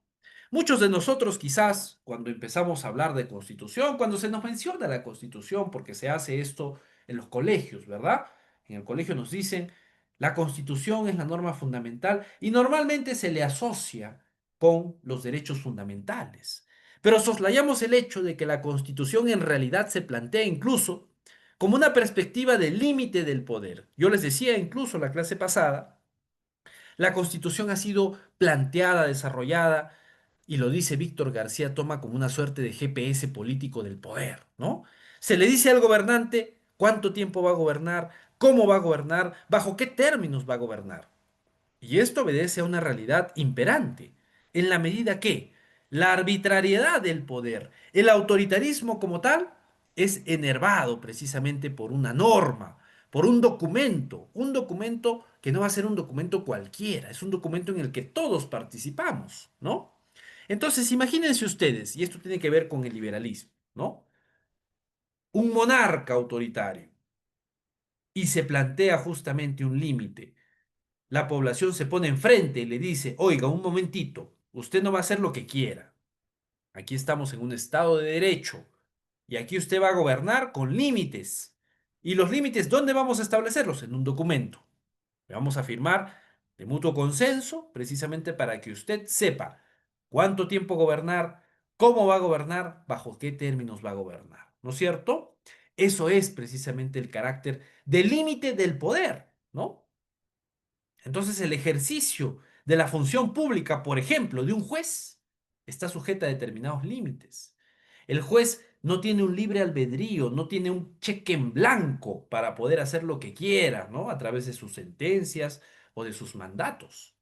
Muchos de nosotros quizás cuando empezamos a hablar de Constitución, cuando se nos menciona la Constitución, porque se hace esto en los colegios, ¿verdad? En el colegio nos dicen, la Constitución es la norma fundamental y normalmente se le asocia con los derechos fundamentales. Pero soslayamos el hecho de que la Constitución en realidad se plantea incluso como una perspectiva del límite del poder. Yo les decía incluso en la clase pasada, la Constitución ha sido planteada, desarrollada, y lo dice Víctor García Toma como una suerte de GPS político del poder, ¿no? Se le dice al gobernante cuánto tiempo va a gobernar, cómo va a gobernar, bajo qué términos va a gobernar. Y esto obedece a una realidad imperante, en la medida que la arbitrariedad del poder, el autoritarismo como tal, es enervado precisamente por una norma, por un documento que no va a ser un documento cualquiera, es un documento en el que todos participamos, ¿no? Entonces, imagínense ustedes, y esto tiene que ver con el liberalismo, ¿no? Un monarca autoritario y se plantea justamente un límite. La población se pone enfrente y le dice, oiga, un momentito, usted no va a hacer lo que quiera. Aquí estamos en un estado de derecho y aquí usted va a gobernar con límites. ¿Y los límites dónde vamos a establecerlos? En un documento. Le vamos a firmar de mutuo consenso, precisamente para que usted sepa cuánto tiempo gobernar, cómo va a gobernar, bajo qué términos va a gobernar. ¿No es cierto? Eso es precisamente el carácter del límite del poder, ¿no? Entonces el ejercicio de la función pública, por ejemplo, de un juez, está sujeta a determinados límites. El juez no tiene un libre albedrío, no tiene un cheque en blanco para poder hacer lo que quiera, ¿no? A través de sus sentencias o de sus mandatos.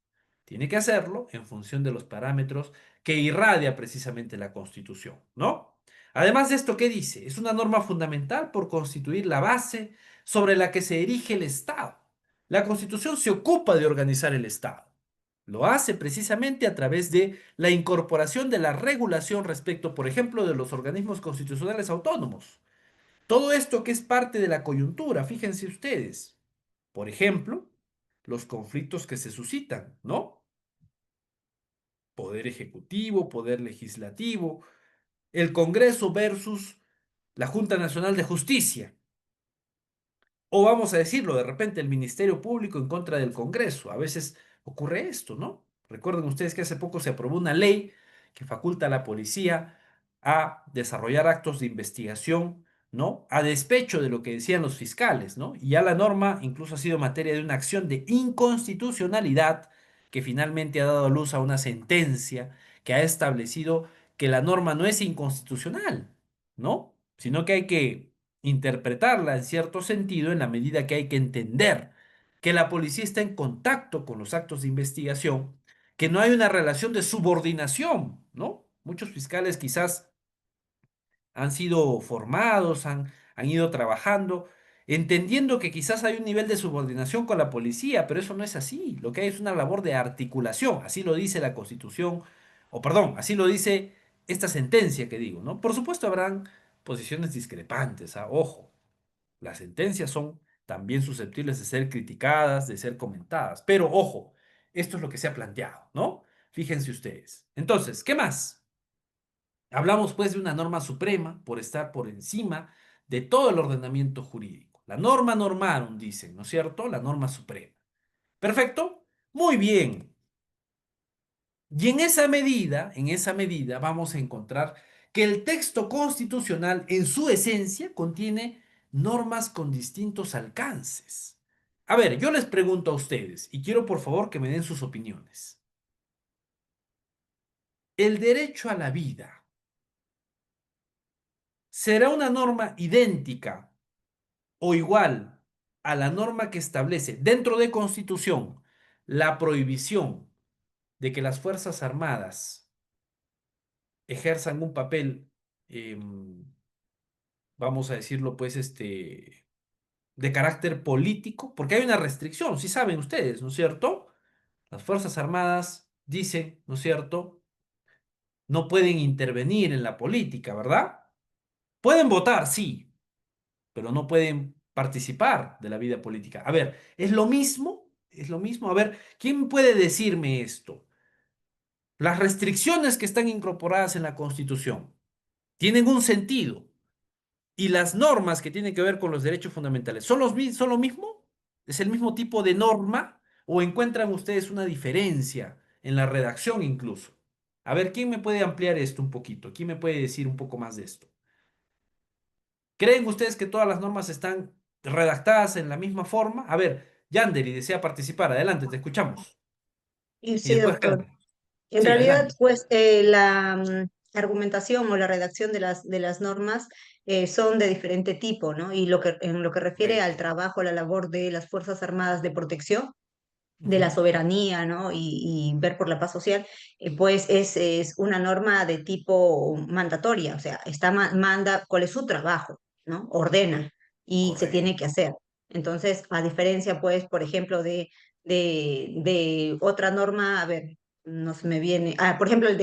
Tiene que hacerlo en función de los parámetros que irradia precisamente la Constitución, ¿no? Además de esto, ¿qué dice? Es una norma fundamental por constituir la base sobre la que se erige el Estado. La Constitución se ocupa de organizar el Estado. Lo hace precisamente a través de la incorporación de la regulación respecto, por ejemplo, de los organismos constitucionales autónomos. Todo esto que es parte de la coyuntura, fíjense ustedes. Por ejemplo, los conflictos que se suscitan, ¿no? Poder ejecutivo, poder legislativo, el Congreso versus la Junta Nacional de Justicia. O vamos a decirlo, de repente el Ministerio Público en contra del Congreso. A veces ocurre esto, ¿no? Recuerden ustedes que hace poco se aprobó una ley que faculta a la policía a desarrollar actos de investigación, ¿no? A despecho de lo que decían los fiscales, ¿no? Y ya la norma incluso ha sido materia de una acción de inconstitucionalidad que finalmente ha dado luz a una sentencia que ha establecido que la norma no es inconstitucional, ¿no? Sino que hay que interpretarla en cierto sentido en la medida que hay que entender que la policía está en contacto con los actos de investigación, que no hay una relación de subordinación, ¿no? Muchos fiscales quizás han sido formados, han ido trabajando, entendiendo que quizás hay un nivel de subordinación con la policía, pero eso no es así. Lo que hay es una labor de articulación, así lo dice la Constitución, o perdón, así lo dice esta sentencia que digo, ¿no? Por supuesto habrán posiciones discrepantes, ojo, las sentencias son también susceptibles de ser criticadas, de ser comentadas, pero ojo, esto es lo que se ha planteado, ¿no? Fíjense ustedes. Entonces, ¿qué más? Hablamos pues de una norma suprema por estar por encima de todo el ordenamiento jurídico. La norma normarum, dicen, ¿no es cierto? La norma suprema. ¿Perfecto? Muy bien. Y en esa medida vamos a encontrar que el texto constitucional en su esencia contiene normas con distintos alcances. A ver, yo les pregunto a ustedes y quiero por favor que me den sus opiniones. ¿El derecho a la vida será una norma idéntica o igual a la norma que establece dentro de Constitución la prohibición de que las Fuerzas Armadas ejerzan un papel, vamos a decirlo pues, de carácter político? Porque hay una restricción, si saben ustedes, ¿no es cierto? Las Fuerzas Armadas dicen, ¿no es cierto? No pueden intervenir en la política, ¿verdad? Pueden votar, sí, pero no pueden participar de la vida política. A ver, ¿es lo mismo? ¿Es lo mismo? A ver, ¿quién puede decirme esto? Las restricciones que están incorporadas en la Constitución tienen un sentido y las normas que tienen que ver con los derechos fundamentales son lo mismo? ¿Es el mismo tipo de norma? ¿O encuentran ustedes una diferencia en la redacción incluso? A ver, ¿quién me puede ampliar esto un poquito? ¿Quién me puede decir un poco más de esto? ¿Creen ustedes que todas las normas están redactadas en la misma forma? A ver, Yanderi desea participar. Adelante, te escuchamos. Y Y sí, después doctor. Carmen. En Sí, realidad, adelante. pues la argumentación o la redacción de las normas son de diferente tipo, ¿no? Y en lo que refiere al Correcto. trabajo, a la labor de las Fuerzas Armadas de protección, de la Ujú. soberanía, ¿no? Y ver por la paz social, pues es una norma de tipo mandatoria, o sea, manda cuál es su trabajo, ¿no? Ordena y se tiene que Correcto. hacer. Entonces, a diferencia, pues, por ejemplo, de otra norma, a ver, no se me viene, por ejemplo, el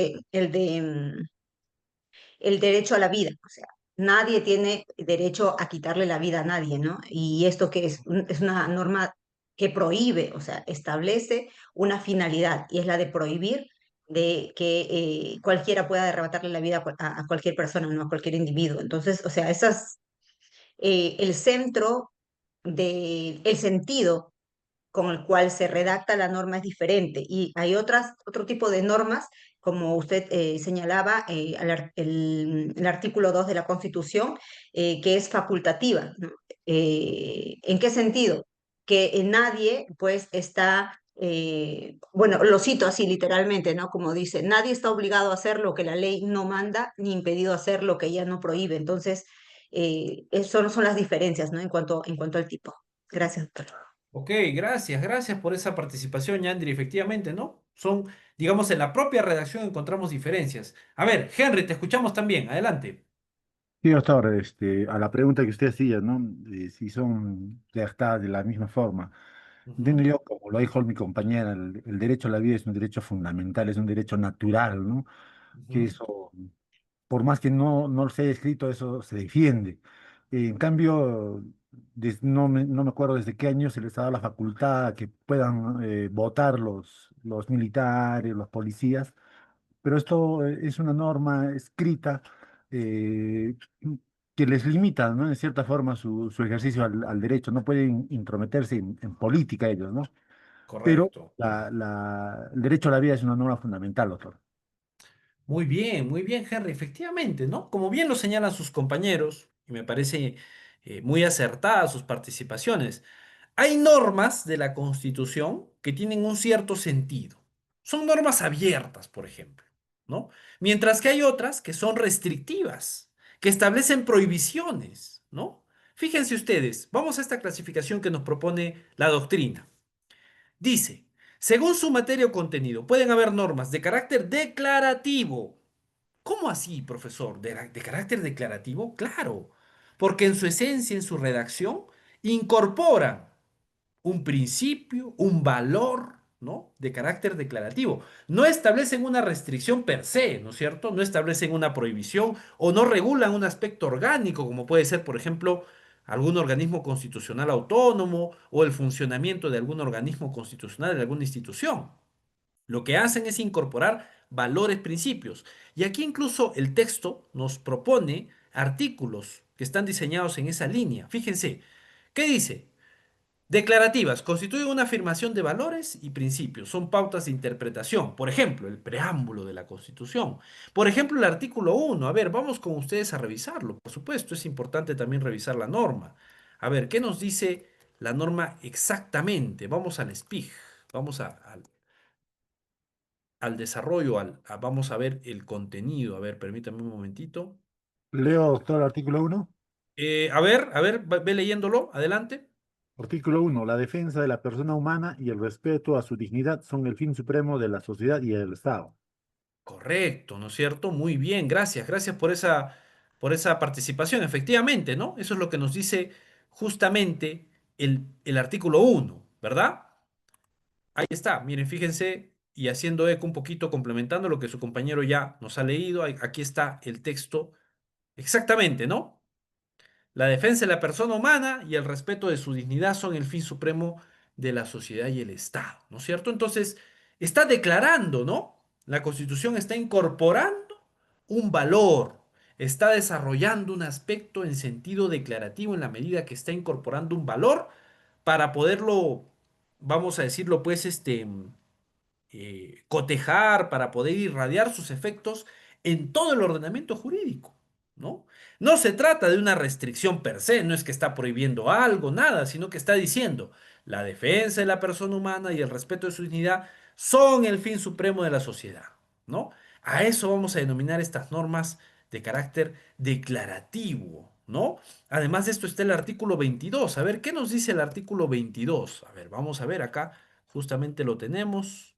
derecho a la vida, o sea, nadie tiene derecho a quitarle la vida a nadie, ¿no? Y esto que es, es una norma que prohíbe, o sea, establece una finalidad y es la de prohibir de que cualquiera pueda arrebatarle la vida a cualquier persona, no a cualquier individuo. Entonces, o sea, el centro el sentido con el cual se redacta la norma es diferente y hay otro tipo de normas, como usted señalaba, el artículo 2 de la Constitución, que es facultativa, ¿no? ¿En qué sentido? Que nadie, pues, está, bueno, lo cito así literalmente, ¿no? Como dice, nadie está obligado a hacer lo que la ley no manda, ni impedido a hacer lo que ella no prohíbe. Entonces, eso son las diferencias, ¿no? En cuanto al tipo. Gracias, doctor. Ok, gracias, gracias por esa participación, Yandri. Efectivamente, ¿no? Son, digamos, en la propia redacción encontramos diferencias. A ver, Henry, te escuchamos también. Adelante. Sí, doctor, a la pregunta que usted hacía, ¿no? Si son redactadas de la misma forma. Entiendo Ujú, yo, como lo dijo mi compañera, el derecho a la vida es un derecho fundamental, es un derecho natural, ¿no? Que ujú. eso, por más que no se haya escrito, eso se defiende. En cambio, no me acuerdo desde qué año se les ha dado la facultad a que puedan votar los militares, los policías, pero esto es una norma escrita eh, que les limita, ¿no? En cierta forma su ejercicio al derecho, no pueden intrometerse en política ellos, ¿no? Pero Correcto. el derecho a la vida es una norma fundamental, doctor. Muy bien, Henry. Efectivamente, ¿no? Como bien lo señalan sus compañeros, y me parece muy acertadas sus participaciones. Hay normas de la Constitución que tienen un cierto sentido. Son normas abiertas, por ejemplo, ¿no? Mientras que hay otras que son restrictivas, que establecen prohibiciones, ¿no? Fíjense ustedes, vamos a esta clasificación que nos propone la doctrina. Dice, según su materia o contenido, pueden haber normas de carácter declarativo. ¿Cómo así, profesor? ¿De carácter declarativo? Claro, porque en su esencia, en su redacción, incorporan un principio, un valor, ¿no? De carácter declarativo. No establecen una restricción per se, ¿no es cierto? No establecen una prohibición o no regulan un aspecto orgánico, como puede ser, por ejemplo, algún organismo constitucional autónomo o el funcionamiento de algún organismo constitucional de alguna institución. Lo que hacen es incorporar valores, principios. Y aquí incluso el texto nos propone artículos que están diseñados en esa línea. Fíjense, ¿qué dice? Declarativas constituyen una afirmación de valores y principios, son pautas de interpretación. Por ejemplo, el preámbulo de la Constitución. Por ejemplo, el artículo 1. A ver, vamos con ustedes a revisarlo. Por supuesto, es importante también revisar la norma. A ver, ¿qué nos dice la norma exactamente? Vamos al SPIG, vamos al desarrollo, vamos a ver el contenido. A ver, permítame un momentito. Leo, doctor, artículo 1. A ver, ve leyéndolo. Adelante. Artículo 1. La defensa de la persona humana y el respeto a su dignidad son el fin supremo de la sociedad y del Estado. Correcto, ¿no es cierto? Muy bien, gracias, gracias por esa participación. Efectivamente, ¿no? Eso es lo que nos dice justamente el artículo 1, ¿verdad? Ahí está, miren, fíjense, y haciendo eco un poquito, complementando lo que su compañero ya nos ha leído, aquí está el texto exactamente, ¿no? La defensa de la persona humana y el respeto de su dignidad son el fin supremo de la sociedad y el Estado, ¿no es cierto? Entonces, está declarando, ¿no? La Constitución está incorporando un valor, está desarrollando un aspecto en sentido declarativo en la medida que está incorporando un valor para poderlo, vamos a decirlo, pues, cotejar, para poder irradiar sus efectos en todo el ordenamiento jurídico, ¿no? No se trata de una restricción per se, no es que está prohibiendo algo, nada, sino que está diciendo la defensa de la persona humana y el respeto de su dignidad son el fin supremo de la sociedad, ¿no? A eso vamos a denominar estas normas de carácter declarativo, ¿no? Además de esto está el artículo 22. A ver, ¿qué nos dice el artículo 22? A ver, vamos a ver acá justamente lo tenemos.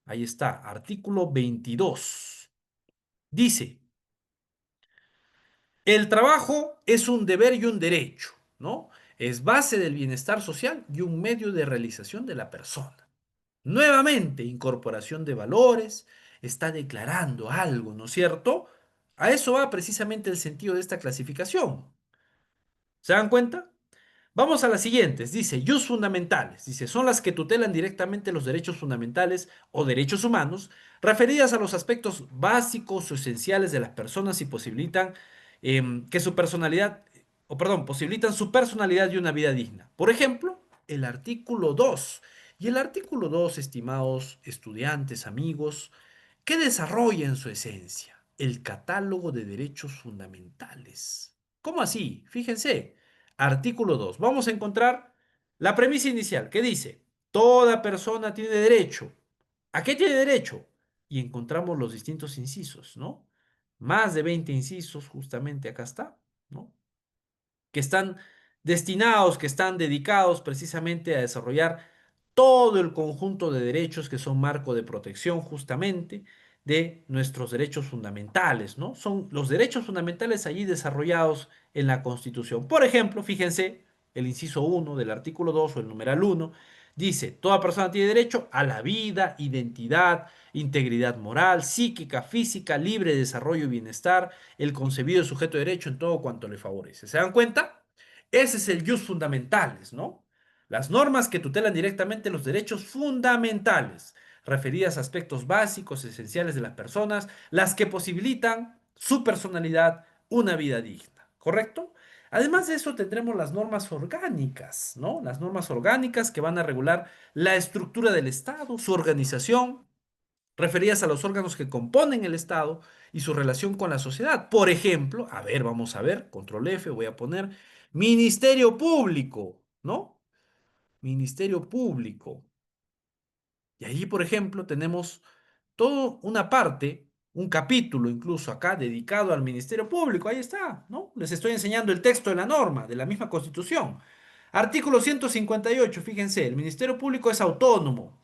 Ahí está, artículo 22. Dice, el trabajo es un deber y un derecho, ¿no? Es base del bienestar social y un medio de realización de la persona. Nuevamente, incorporación de valores, está declarando algo, ¿no es cierto? A eso va precisamente el sentido de esta clasificación. ¿Se dan cuenta? Vamos a las siguientes. Dice, jus fundamentales. Dice, son las que tutelan directamente los derechos fundamentales o derechos humanos, referidas a los aspectos básicos o esenciales de las personas y posibilitan que su personalidad, o perdón, posibilitan su personalidad y una vida digna. Por ejemplo, el artículo 2. Y el artículo 2, estimados estudiantes, amigos, ¿qué desarrolla en su esencia? El catálogo de derechos fundamentales. ¿Cómo así? Fíjense. Artículo 2. Vamos a encontrar la premisa inicial que dice, toda persona tiene derecho. ¿A qué tiene derecho? Y encontramos los distintos incisos, ¿no? Más de 20 incisos, justamente acá está, ¿no? Que están destinados, que están dedicados precisamente a desarrollar todo el conjunto de derechos que son marco de protección justamente de nuestros derechos fundamentales, ¿no? Son los derechos fundamentales allí desarrollados en la Constitución. Por ejemplo, fíjense, el inciso 1 del artículo 2 o el numeral 1 dice, toda persona tiene derecho a la vida, identidad, integridad moral, psíquica, física, libre de desarrollo y bienestar, el concebido sujeto de derecho en todo cuanto le favorece. ¿Se dan cuenta? Ese es el jus fundamentales, ¿no? Las normas que tutelan directamente los derechos fundamentales, referidas a aspectos básicos, esenciales de las personas, las que posibilitan su personalidad, una vida digna, ¿correcto? Además de eso tendremos las normas orgánicas, ¿no? Las normas orgánicas que van a regular la estructura del Estado, su organización, referidas a los órganos que componen el Estado y su relación con la sociedad. Por ejemplo, a ver, vamos a ver, control F, voy a poner Ministerio Público, ¿no? Ministerio Público. Y allí, por ejemplo, tenemos toda una parte, un capítulo incluso acá dedicado al Ministerio Público. Ahí está, ¿no? Les estoy enseñando el texto de la norma, de la misma Constitución. Artículo 158, fíjense, el Ministerio Público es autónomo.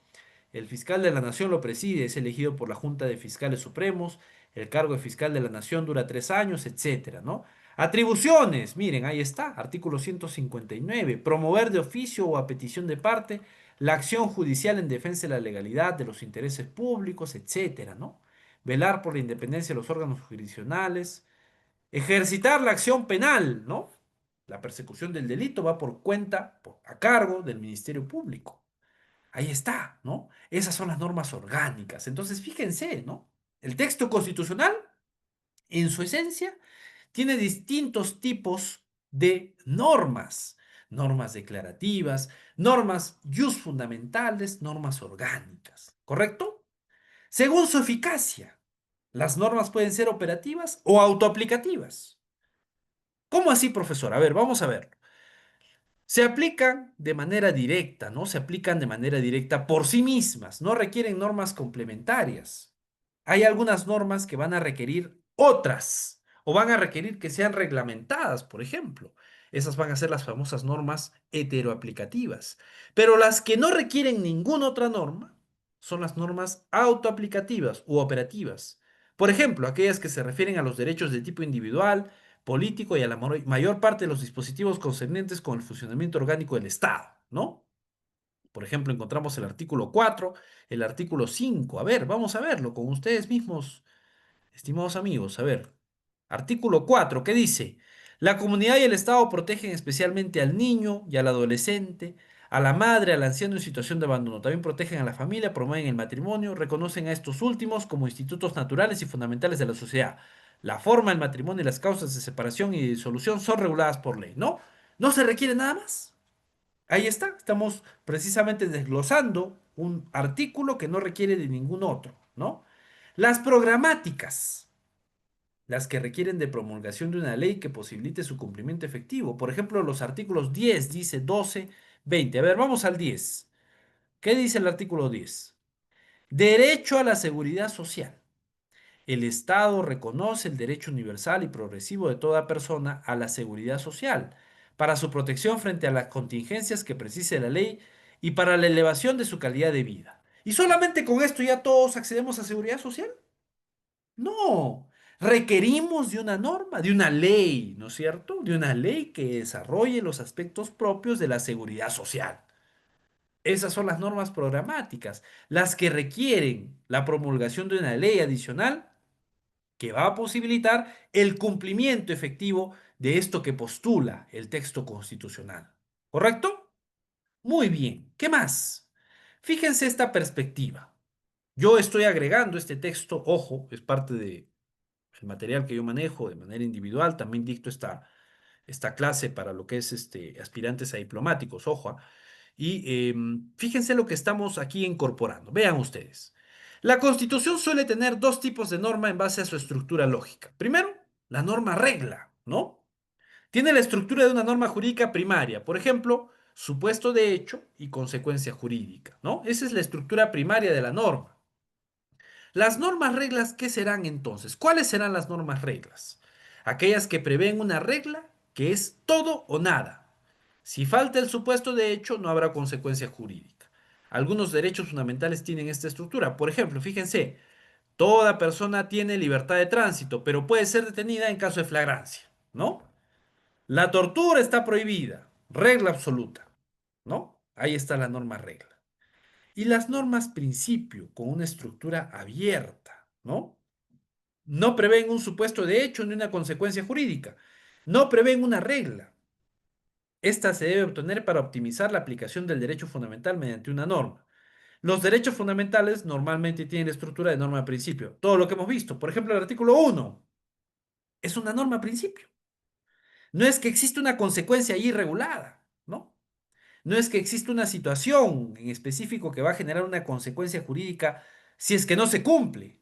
El fiscal de la Nación lo preside, es elegido por la Junta de Fiscales Supremos, el cargo de fiscal de la Nación dura 3 años, etcétera, ¿no? Atribuciones, miren, ahí está, artículo 159, promover de oficio o a petición de parte la acción judicial en defensa de la legalidad, de los intereses públicos, etcétera, ¿no? Velar por la independencia de los órganos jurisdiccionales, ejercitar la acción penal, ¿no? La persecución del delito va por cuenta, a cargo del Ministerio Público. Ahí está, ¿no? Esas son las normas orgánicas. Entonces, fíjense, ¿no? El texto constitucional, en su esencia, tiene distintos tipos de normas. Normas declarativas, normas jus fundamentales, normas orgánicas. ¿Correcto? Según su eficacia, las normas pueden ser operativas o autoaplicativas. ¿Cómo así, profesor? A ver, vamos a ver. Se aplican de manera directa, ¿no? Se aplican de manera directa por sí mismas, no requieren normas complementarias. Hay algunas normas que van a requerir otras o van a requerir que sean reglamentadas, por ejemplo. Esas van a ser las famosas normas heteroaplicativas. Pero las que no requieren ninguna otra norma son las normas autoaplicativas u operativas. Por ejemplo, aquellas que se refieren a los derechos de tipo individual, político y a la mayor parte de los dispositivos concernientes con el funcionamiento orgánico del Estado, ¿no? Por ejemplo, encontramos el artículo 4, el artículo 5. A ver, vamos a verlo con ustedes mismos, estimados amigos. A ver, artículo 4, ¿qué dice? La comunidad y el Estado protegen especialmente al niño y al adolescente, a la madre, al anciano en situación de abandono. También protegen a la familia, promueven el matrimonio, reconocen a estos últimos como institutos naturales y fundamentales de la sociedad. La forma del matrimonio y las causas de separación y de disolución son reguladas por ley, ¿no? No se requiere nada más. Ahí está, estamos precisamente desglosando un artículo que no requiere de ningún otro, ¿no? Las programáticas, las que requieren de promulgación de una ley que posibilite su cumplimiento efectivo. Por ejemplo, los artículos 10, dice 12, 20. A ver, vamos al 10. ¿Qué dice el artículo 10? Derecho a la seguridad social. El Estado reconoce el derecho universal y progresivo de toda persona a la seguridad social, para su protección frente a las contingencias que precise la ley y para la elevación de su calidad de vida. ¿Y solamente con esto ya todos accedemos a seguridad social? No, requerimos de una norma, de una ley, ¿no es cierto? De una ley que desarrolle los aspectos propios de la seguridad social. Esas son las normas programáticas, las que requieren la promulgación de una ley adicional que va a posibilitar el cumplimiento efectivo de esto que postula el texto constitucional. ¿Correcto? Muy bien. ¿Qué más? Fíjense esta perspectiva. Yo estoy agregando este texto, ojo, es parte del material que yo manejo de manera individual, también dicto esta clase para lo que es aspirantes a diplomáticos, ojo. Y fíjense lo que estamos aquí incorporando. Vean ustedes. La Constitución suele tener dos tipos de norma en base a su estructura lógica. Primero, la norma regla, ¿no? Tiene la estructura de una norma jurídica primaria, por ejemplo, supuesto de hecho y consecuencia jurídica, ¿no? Esa es la estructura primaria de la norma. Las normas reglas, ¿qué serán entonces? ¿Cuáles serán las normas reglas? Aquellas que prevén una regla que es todo o nada. Si falta el supuesto de hecho, no habrá consecuencia jurídica. Algunos derechos fundamentales tienen esta estructura. Por ejemplo, fíjense, toda persona tiene libertad de tránsito, pero puede ser detenida en caso de flagrancia, ¿no? La tortura está prohibida, regla absoluta, ¿no? Ahí está la norma regla. Y las normas principio, con una estructura abierta, ¿no? No prevén un supuesto de hecho ni una consecuencia jurídica. No prevén una regla. Esta se debe obtener para optimizar la aplicación del derecho fundamental mediante una norma. Los derechos fundamentales normalmente tienen la estructura de norma de principio. Todo lo que hemos visto. Por ejemplo, el artículo 1 es una norma principio. No es que exista una consecuencia ahí regulada, ¿no? No es que exista una situación en específico que va a generar una consecuencia jurídica si es que no se cumple.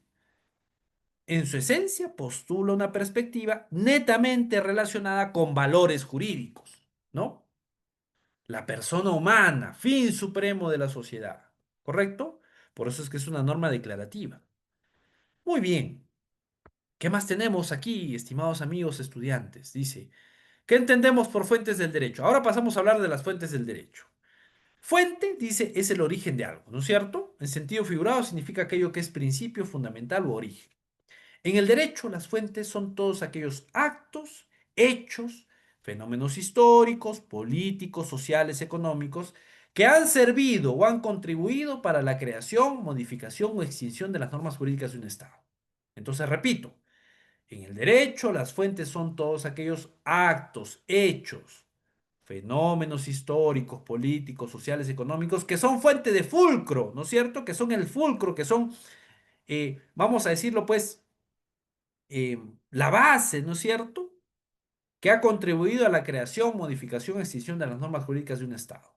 En su esencia, postula una perspectiva netamente relacionada con valores jurídicos, ¿no? La persona humana, fin supremo de la sociedad, ¿correcto? Por eso es que es una norma declarativa. Muy bien. ¿Qué más tenemos aquí, estimados amigos estudiantes? Dice, ¿qué entendemos por fuentes del derecho? Ahora pasamos a hablar de las fuentes del derecho. Fuente, dice, es el origen de algo, ¿no es cierto? En sentido figurado significa aquello que es principio, fundamental o origen. En el derecho, las fuentes son todos aquellos actos, hechos, fenómenos históricos, políticos, sociales, económicos, que han servido o han contribuido para la creación, modificación o extinción de las normas jurídicas de un Estado. Entonces, repito, en el derecho, las fuentes son todos aquellos actos, hechos, fenómenos históricos, políticos, sociales, económicos, que son fuente de fulcro, ¿no es cierto? Que son el fulcro, que son, vamos a decirlo pues, la base, ¿no es cierto?, que ha contribuido a la creación, modificación, extinción de las normas jurídicas de un Estado.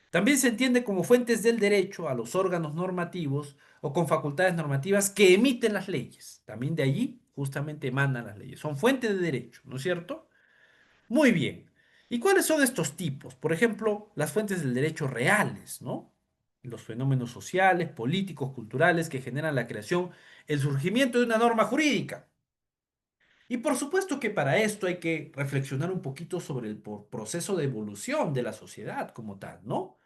También se entiende como fuentes del derecho a los órganos normativos o con facultades normativas que emiten las leyes. También de allí justamente emanan las leyes. Son fuentes de derecho, ¿no es cierto? Muy bien. ¿Y cuáles son estos tipos? Por ejemplo, las fuentes del derecho reales, ¿no? Los fenómenos sociales, políticos, culturales que generan la creación, el surgimiento de una norma jurídica. Y por supuesto que para esto hay que reflexionar un poquito sobre el proceso de evolución de la sociedad como tal, ¿no?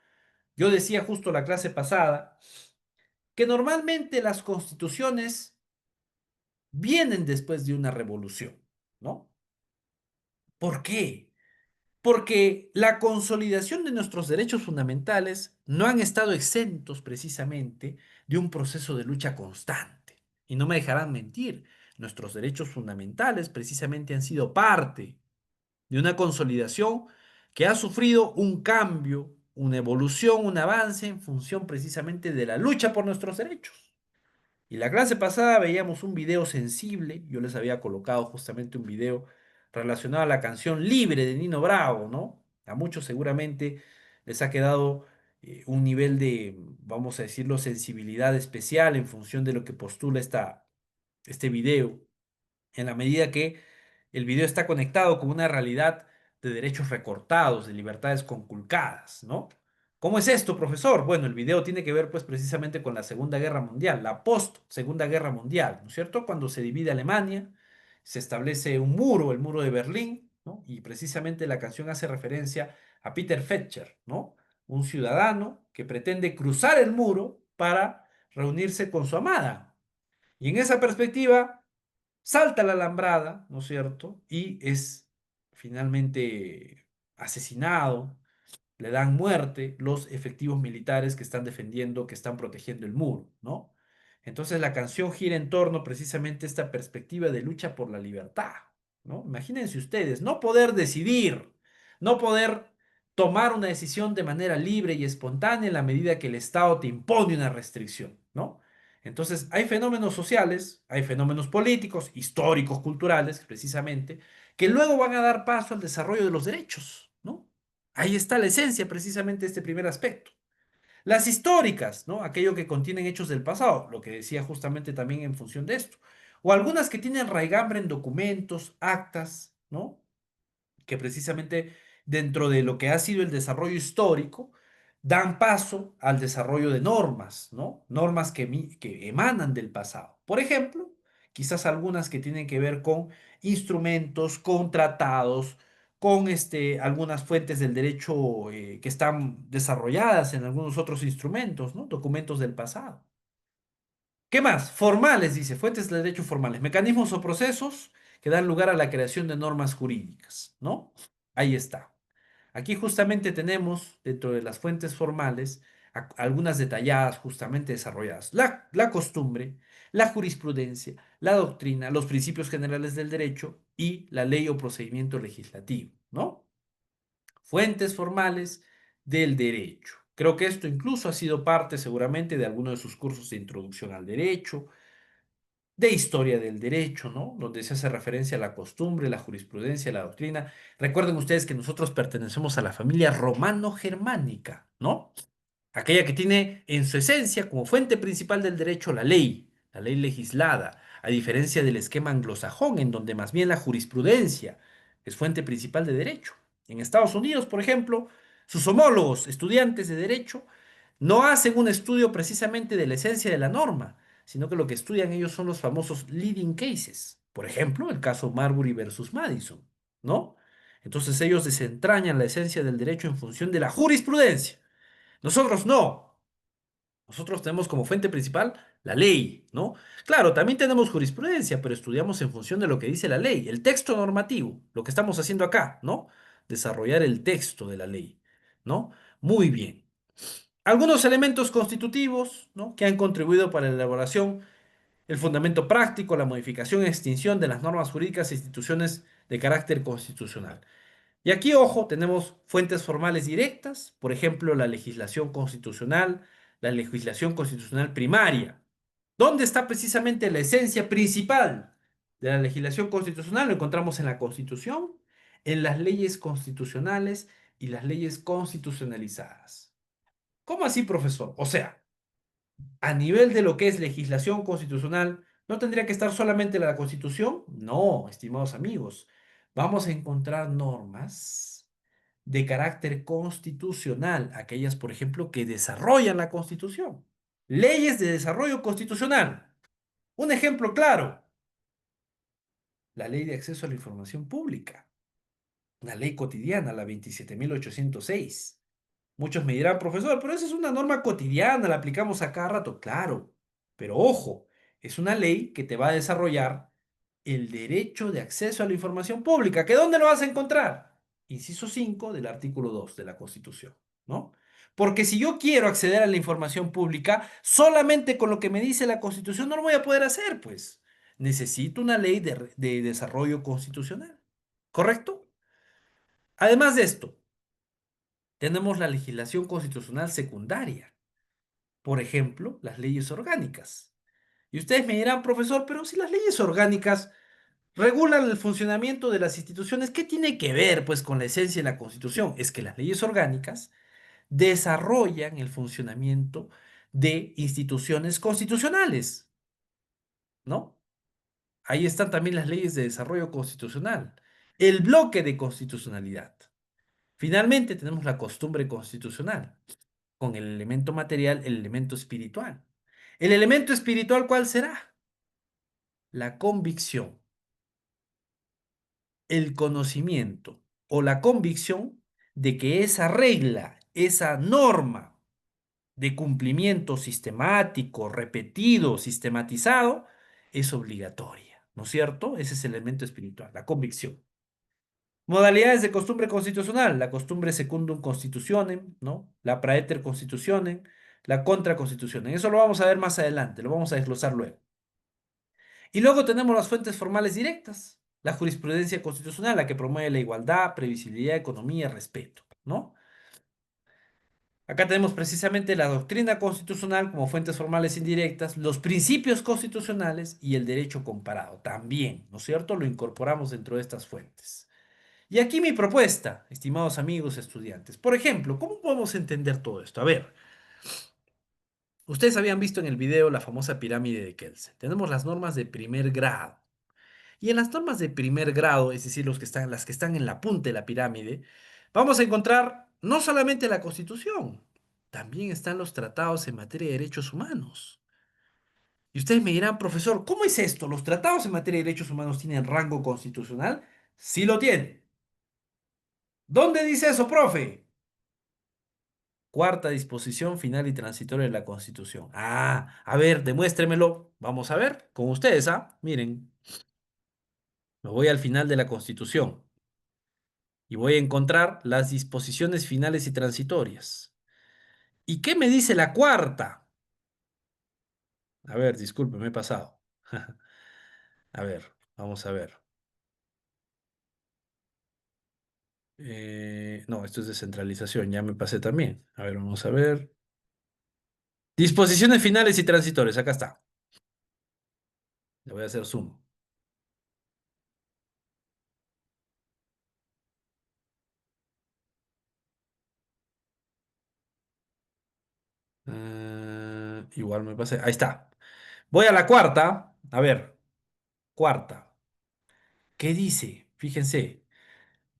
Yo decía justo la clase pasada que normalmente las constituciones vienen después de una revolución, ¿no? ¿Por qué? Porque la consolidación de nuestros derechos fundamentales no han estado exentos precisamente de un proceso de lucha constante. Y no me dejarán mentir, nuestros derechos fundamentales precisamente han sido parte de una consolidación que ha sufrido un cambio, una evolución, un avance en función precisamente de la lucha por nuestros derechos. Y la clase pasada veíamos un video sensible, yo les había colocado justamente un video relacionado a la canción Libre de Nino Bravo, ¿no? A muchos seguramente les ha quedado un nivel de, vamos a decirlo, sensibilidad especial en función de lo que postula este video, en la medida que el video está conectado con una realidad de derechos recortados, de libertades conculcadas, ¿no? ¿Cómo es esto, profesor? Bueno, el video tiene que ver pues precisamente con la Segunda Guerra Mundial, la post-Segunda Guerra Mundial, ¿no es cierto? Cuando se divide Alemania, se establece un muro, el muro de Berlín, ¿no? Y precisamente la canción hace referencia a Peter Fetcher, ¿no? un ciudadano que pretende cruzar el muro para reunirse con su amada. Y en esa perspectiva, salta la alambrada, ¿no es cierto? Y es finalmente asesinado, le dan muerte los efectivos militares que están defendiendo, que están protegiendo el muro, ¿no? Entonces la canción gira en torno precisamente a esta perspectiva de lucha por la libertad, ¿no? Imagínense ustedes, no poder decidir, no poder tomar una decisión de manera libre y espontánea en la medida que el Estado te impone una restricción, ¿no? Entonces hay fenómenos sociales, hay fenómenos políticos, históricos, culturales, precisamente, que luego van a dar paso al desarrollo de los derechos, ¿no? Ahí está la esencia precisamente de este primer aspecto. Las históricas, ¿no? Aquello que contienen hechos del pasado, lo que decía justamente también en función de esto. O algunas que tienen raigambre en documentos, actas, ¿no? Que precisamente dentro de lo que ha sido el desarrollo histórico, dan paso al desarrollo de normas, ¿no? Normas que emanan del pasado. Por ejemplo, quizás algunas que tienen que ver con instrumentos, con tratados, con algunas fuentes del derecho que están desarrolladas en algunos otros instrumentos, ¿no? Documentos del pasado. ¿Qué más? Formales, dice, fuentes de derecho formales, mecanismos o procesos que dan lugar a la creación de normas jurídicas, ¿no? Ahí está. Aquí justamente tenemos, dentro de las fuentes formales, algunas detalladas, justamente desarrolladas. La costumbre, la jurisprudencia, la doctrina, los principios generales del derecho y la ley o procedimiento legislativo, ¿no? Fuentes formales del derecho. Creo que esto incluso ha sido parte seguramente de alguno de sus cursos de introducción al derecho, de historia del derecho, ¿no? Donde se hace referencia a la costumbre, la jurisprudencia, la doctrina. Recuerden ustedes que nosotros pertenecemos a la familia romano-germánica, ¿no? Aquella que tiene en su esencia como fuente principal del derecho la ley legislada, a diferencia del esquema anglosajón, en donde más bien la jurisprudencia es fuente principal de derecho. En Estados Unidos, por ejemplo, sus homólogos, estudiantes de derecho, no hacen un estudio precisamente de la esencia de la norma, sino que lo que estudian ellos son los famosos leading cases. Por ejemplo, el caso Marbury versus Madison, ¿no? Entonces ellos desentrañan la esencia del derecho en función de la jurisprudencia. Nosotros no. Nosotros tenemos como fuente principal la ley, ¿no? Claro, también tenemos jurisprudencia, pero estudiamos en función de lo que dice la ley, el texto normativo, lo que estamos haciendo acá, ¿no? Desarrollar el texto de la ley, ¿no? Muy bien. Algunos elementos constitutivos, ¿no? Que han contribuido para la elaboración, el fundamento práctico, la modificación y extinción de las normas jurídicas e instituciones de carácter constitucional. Y aquí, ojo, tenemos fuentes formales directas, por ejemplo, la legislación constitucional primaria. ¿Dónde está precisamente la esencia principal de la legislación constitucional? Lo encontramos en la Constitución, en las leyes constitucionales y las leyes constitucionalizadas. ¿Cómo así, profesor? O sea, a nivel de lo que es legislación constitucional, ¿no tendría que estar solamente la Constitución? No, estimados amigos. Vamos a encontrar normas de carácter constitucional, aquellas, por ejemplo, que desarrollan la Constitución. Leyes de desarrollo constitucional. Un ejemplo claro, la Ley de Acceso a la Información Pública, la ley cotidiana, la 27.806. Muchos me dirán, profesor, pero esa es una norma cotidiana, la aplicamos a cada rato. Claro, pero ojo, es una ley que te va a desarrollar el derecho de acceso a la información pública. ¿Que dónde lo vas a encontrar? Inciso 5 del artículo 2 de la Constitución, ¿no? Porque si yo quiero acceder a la información pública, solamente con lo que me dice la Constitución no lo voy a poder hacer, pues. Necesito una ley de desarrollo constitucional, ¿correcto? Además de esto, tenemos la legislación constitucional secundaria. Por ejemplo, las leyes orgánicas. Y ustedes me dirán, profesor, pero si las leyes orgánicas regulan el funcionamiento de las instituciones, ¿qué tiene que ver, pues, con la esencia de la Constitución? Es que las leyes orgánicas desarrollan el funcionamiento de instituciones constitucionales, ¿no? Ahí están también las leyes de desarrollo constitucional, el bloque de constitucionalidad. Finalmente, tenemos la costumbre constitucional, con el elemento material, el elemento espiritual. ¿El elemento espiritual cuál será? La convicción, el conocimiento o la convicción de que esa regla esa norma de cumplimiento sistemático, repetido, sistematizado, es obligatoria, ¿no es cierto? Ese es el elemento espiritual, la convicción. Modalidades de costumbre constitucional, la costumbre secundum constitutionem, ¿no? La praeter constitutionem, la contra constitutionem. Eso lo vamos a ver más adelante, lo vamos a desglosar luego. Y luego tenemos las fuentes formales directas, la jurisprudencia constitucional, la que promueve la igualdad, previsibilidad, economía, respeto, ¿no? Acá tenemos precisamente la doctrina constitucional como fuentes formales indirectas, los principios constitucionales y el derecho comparado también, ¿no es cierto? Lo incorporamos dentro de estas fuentes. Y aquí mi propuesta, estimados amigos estudiantes. Por ejemplo, ¿cómo podemos entender todo esto? A ver, ustedes habían visto en el video la famosa pirámide de Kelsen. Tenemos las normas de primer grado. Y en las normas de primer grado, es decir, las que están en la punta de la pirámide, vamos a encontrar no solamente la Constitución, también están los tratados en materia de derechos humanos. Y ustedes me dirán, profesor, ¿cómo es esto? ¿Los tratados en materia de derechos humanos tienen rango constitucional? Sí lo tienen. ¿Dónde dice eso, profe? Cuarta disposición final y transitoria de la Constitución. Ah, a ver, demuéstremelo. Vamos a ver con ustedes, ¿ah? Miren, me voy al final de la Constitución y voy a encontrar las disposiciones finales y transitorias. ¿Y qué me dice la cuarta? A ver, disculpe, me he pasado. A ver, vamos a ver. No, esto es descentralización, ya me pasé también. A ver, vamos a ver. Disposiciones finales y transitorias, acá está. Le voy a hacer zoom. Igual me pasé. Ahí está. Voy a la cuarta. A ver, cuarta. ¿Qué dice? Fíjense.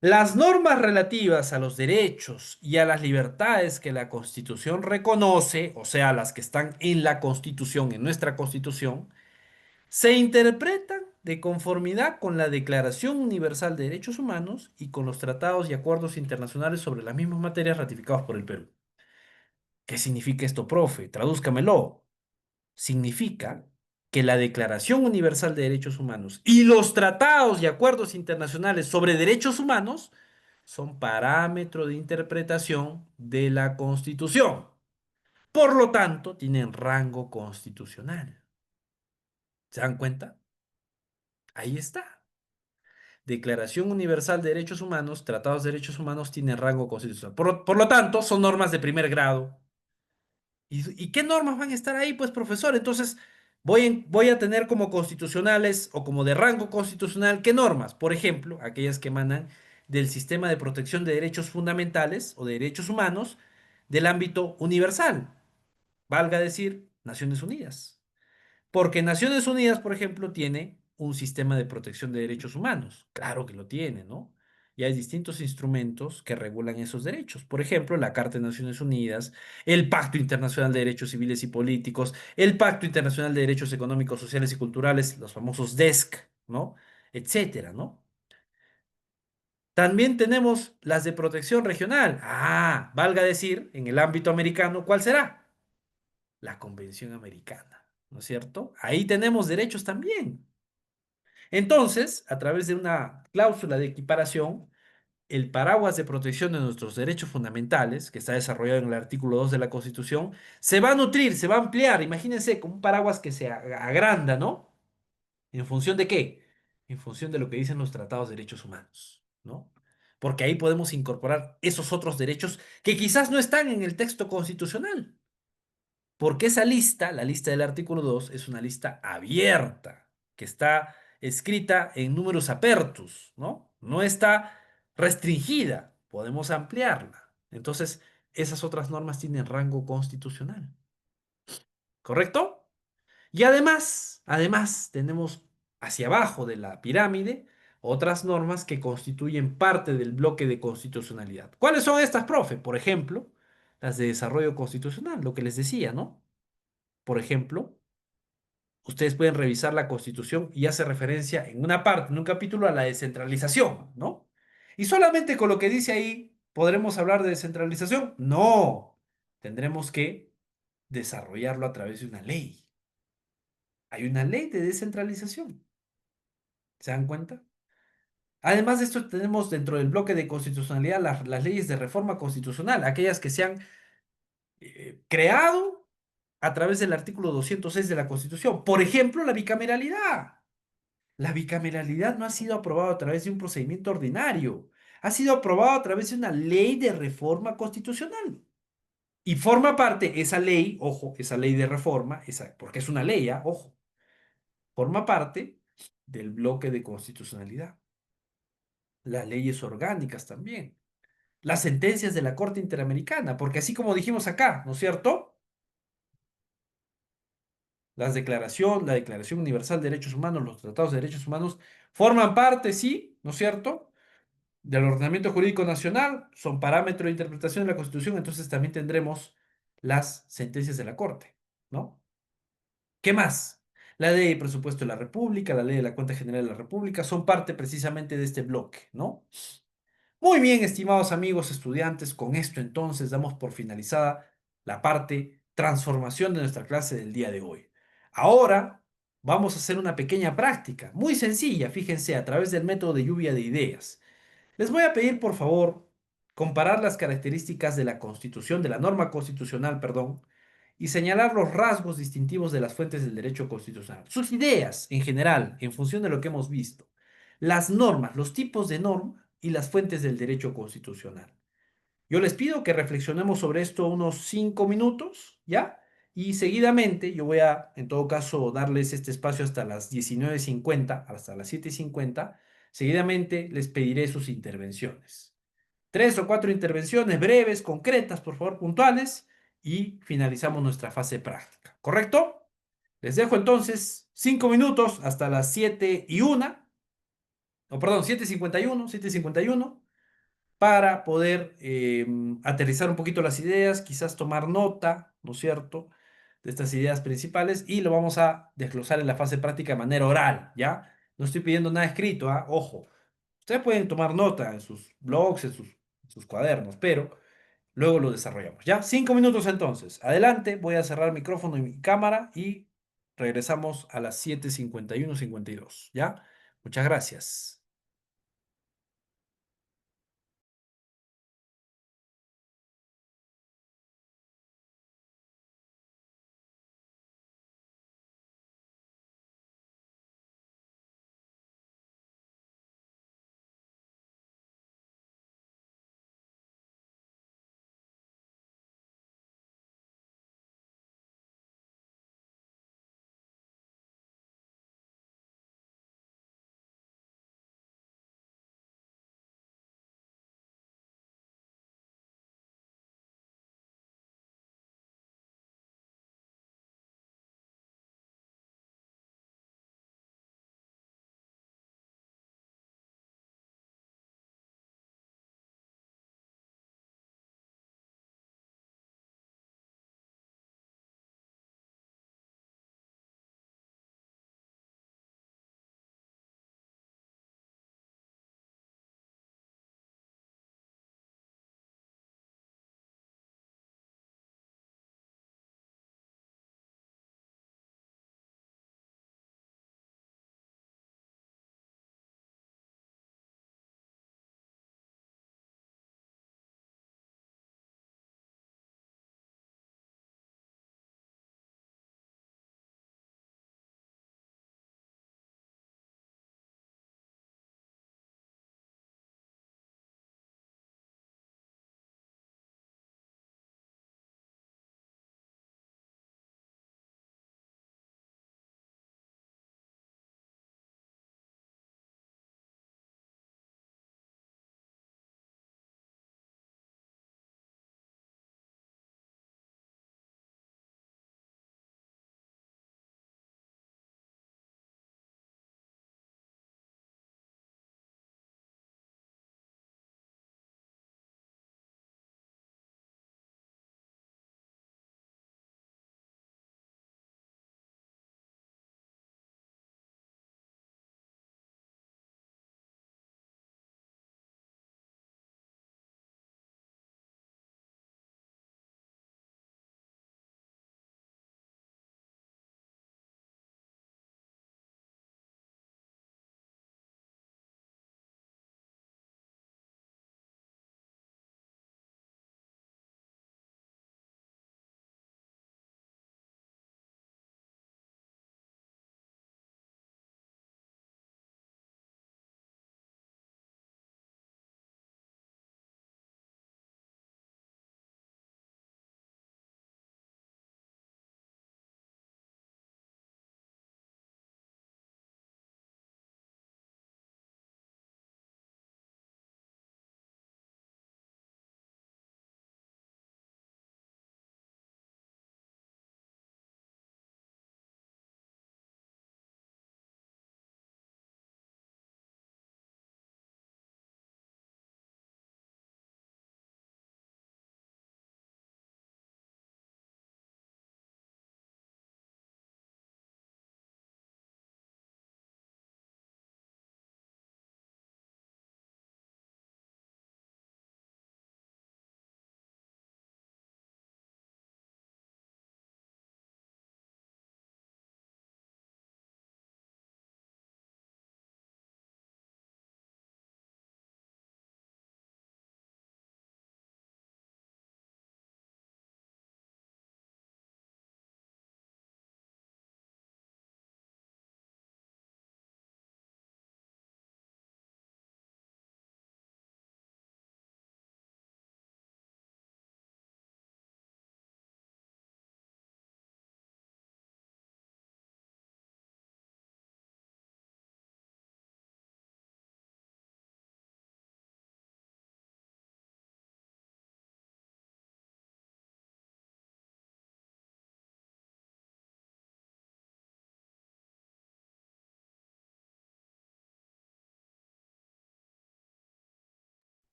Las normas relativas a los derechos y a las libertades que la Constitución reconoce, o sea, las que están en la Constitución, en nuestra Constitución, se interpretan de conformidad con la Declaración Universal de Derechos Humanos y con los tratados y acuerdos internacionales sobre las mismas materias ratificados por el Perú. ¿Qué significa esto, profe? Tradúzcamelo. Significa que la Declaración Universal de Derechos Humanos y los tratados y acuerdos internacionales sobre derechos humanos son parámetro de interpretación de la Constitución. Por lo tanto, tienen rango constitucional. ¿Se dan cuenta? Ahí está. Declaración Universal de Derechos Humanos, tratados de derechos humanos tienen rango constitucional. Por lo tanto, son normas de primer grado. ¿Y qué normas van a estar ahí, pues, profesor? Entonces, voy a tener como constitucionales o como de rango constitucional, ¿qué normas? Por ejemplo, aquellas que emanan del sistema de protección de derechos fundamentales o de derechos humanos del ámbito universal, valga decir, Naciones Unidas. Porque Naciones Unidas, por ejemplo, tiene un sistema de protección de derechos humanos. Claro que lo tiene, ¿no? Y hay distintos instrumentos que regulan esos derechos. Por ejemplo, la Carta de Naciones Unidas, el Pacto Internacional de Derechos Civiles y Políticos, el Pacto Internacional de Derechos Económicos, Sociales y Culturales, los famosos DESC, ¿no? Etcétera, ¿no? También tenemos las de protección regional. Ah, valga decir, en el ámbito americano, ¿cuál será? La Convención Americana, ¿no es cierto? Ahí tenemos derechos también. Entonces, a través de una cláusula de equiparación, el paraguas de protección de nuestros derechos fundamentales, que está desarrollado en el artículo 2 de la Constitución, se va a nutrir, se va a ampliar. Imagínense como un paraguas que se agranda, ¿no? ¿En función de qué? En función de lo que dicen los tratados de derechos humanos, ¿no? Porque ahí podemos incorporar esos otros derechos que quizás no están en el texto constitucional. Porque esa lista, la lista del artículo 2, es una lista abierta, que está escrita en números apertus, ¿no? No está restringida, podemos ampliarla. Entonces, esas otras normas tienen rango constitucional. ¿Correcto? Y además, tenemos hacia abajo de la pirámide otras normas que constituyen parte del bloque de constitucionalidad. ¿Cuáles son estas, profe? Por ejemplo, las de desarrollo constitucional, lo que les decía, ¿no? Por ejemplo, ustedes pueden revisar la Constitución y hace referencia en una parte, en un capítulo, a la descentralización, ¿no? Y solamente con lo que dice ahí, ¿Podremos hablar de descentralización? No. Tendremos que desarrollarlo a través de una ley. Hay una ley de descentralización. ¿Se dan cuenta? Además de esto, tenemos dentro del bloque de constitucionalidad las leyes de reforma constitucional, aquellas que se han creado a través del artículo 206 de la Constitución. Por ejemplo, la bicameralidad. La bicameralidad no ha sido aprobada a través de un procedimiento ordinario, ha sido aprobado a través de una ley de reforma constitucional. Y forma parte esa ley, ojo, esa ley de reforma, porque es una ley, ojo, forma parte del bloque de constitucionalidad. Las leyes orgánicas también. Las sentencias de la Corte Interamericana, porque así como dijimos acá, ¿no es cierto? La Declaración Universal de Derechos Humanos, los tratados de derechos humanos, forman parte, sí, ¿no es cierto?, del ordenamiento jurídico nacional, son parámetro de interpretación de la Constitución, entonces también tendremos las sentencias de la Corte, ¿no? ¿Qué más? La ley de presupuesto de la República, la ley de la Cuenta General de la República, son parte precisamente de este bloque, ¿no? Muy bien, estimados amigos estudiantes, con esto entonces damos por finalizada la parte transformación de nuestra clase del día de hoy. Ahora vamos a hacer una pequeña práctica, muy sencilla, fíjense, a través del método de lluvia de ideas. Les voy a pedir, por favor, comparar las características de la Constitución, de la norma constitucional, perdón, y señalar los rasgos distintivos de las fuentes del derecho constitucional. Sus ideas, en general, en función de lo que hemos visto. Las normas, los tipos de norma y las fuentes del derecho constitucional. Yo les pido que reflexionemos sobre esto unos 5 minutos, ¿ya? Y seguidamente yo voy a, en todo caso, darles este espacio hasta las 19:50, hasta las 7:50. Seguidamente les pediré sus intervenciones. 3 o 4 intervenciones breves, concretas, por favor, puntuales, y finalizamos nuestra fase práctica. ¿Correcto? Les dejo entonces 5 minutos hasta las 7:01, o perdón, 7:51, para poder aterrizar un poquito las ideas, quizás tomar nota, ¿no es cierto?, de estas ideas principales, y lo vamos a desglosar en la fase práctica de manera oral, ¿ya? No estoy pidiendo nada escrito, ojo. Ustedes pueden tomar nota en sus blogs, en sus cuadernos, pero luego lo desarrollamos, ¿ya? 5 minutos entonces. Adelante, voy a cerrar micrófono y mi cámara y regresamos a las 7:51, 52, ¿ya? Muchas gracias.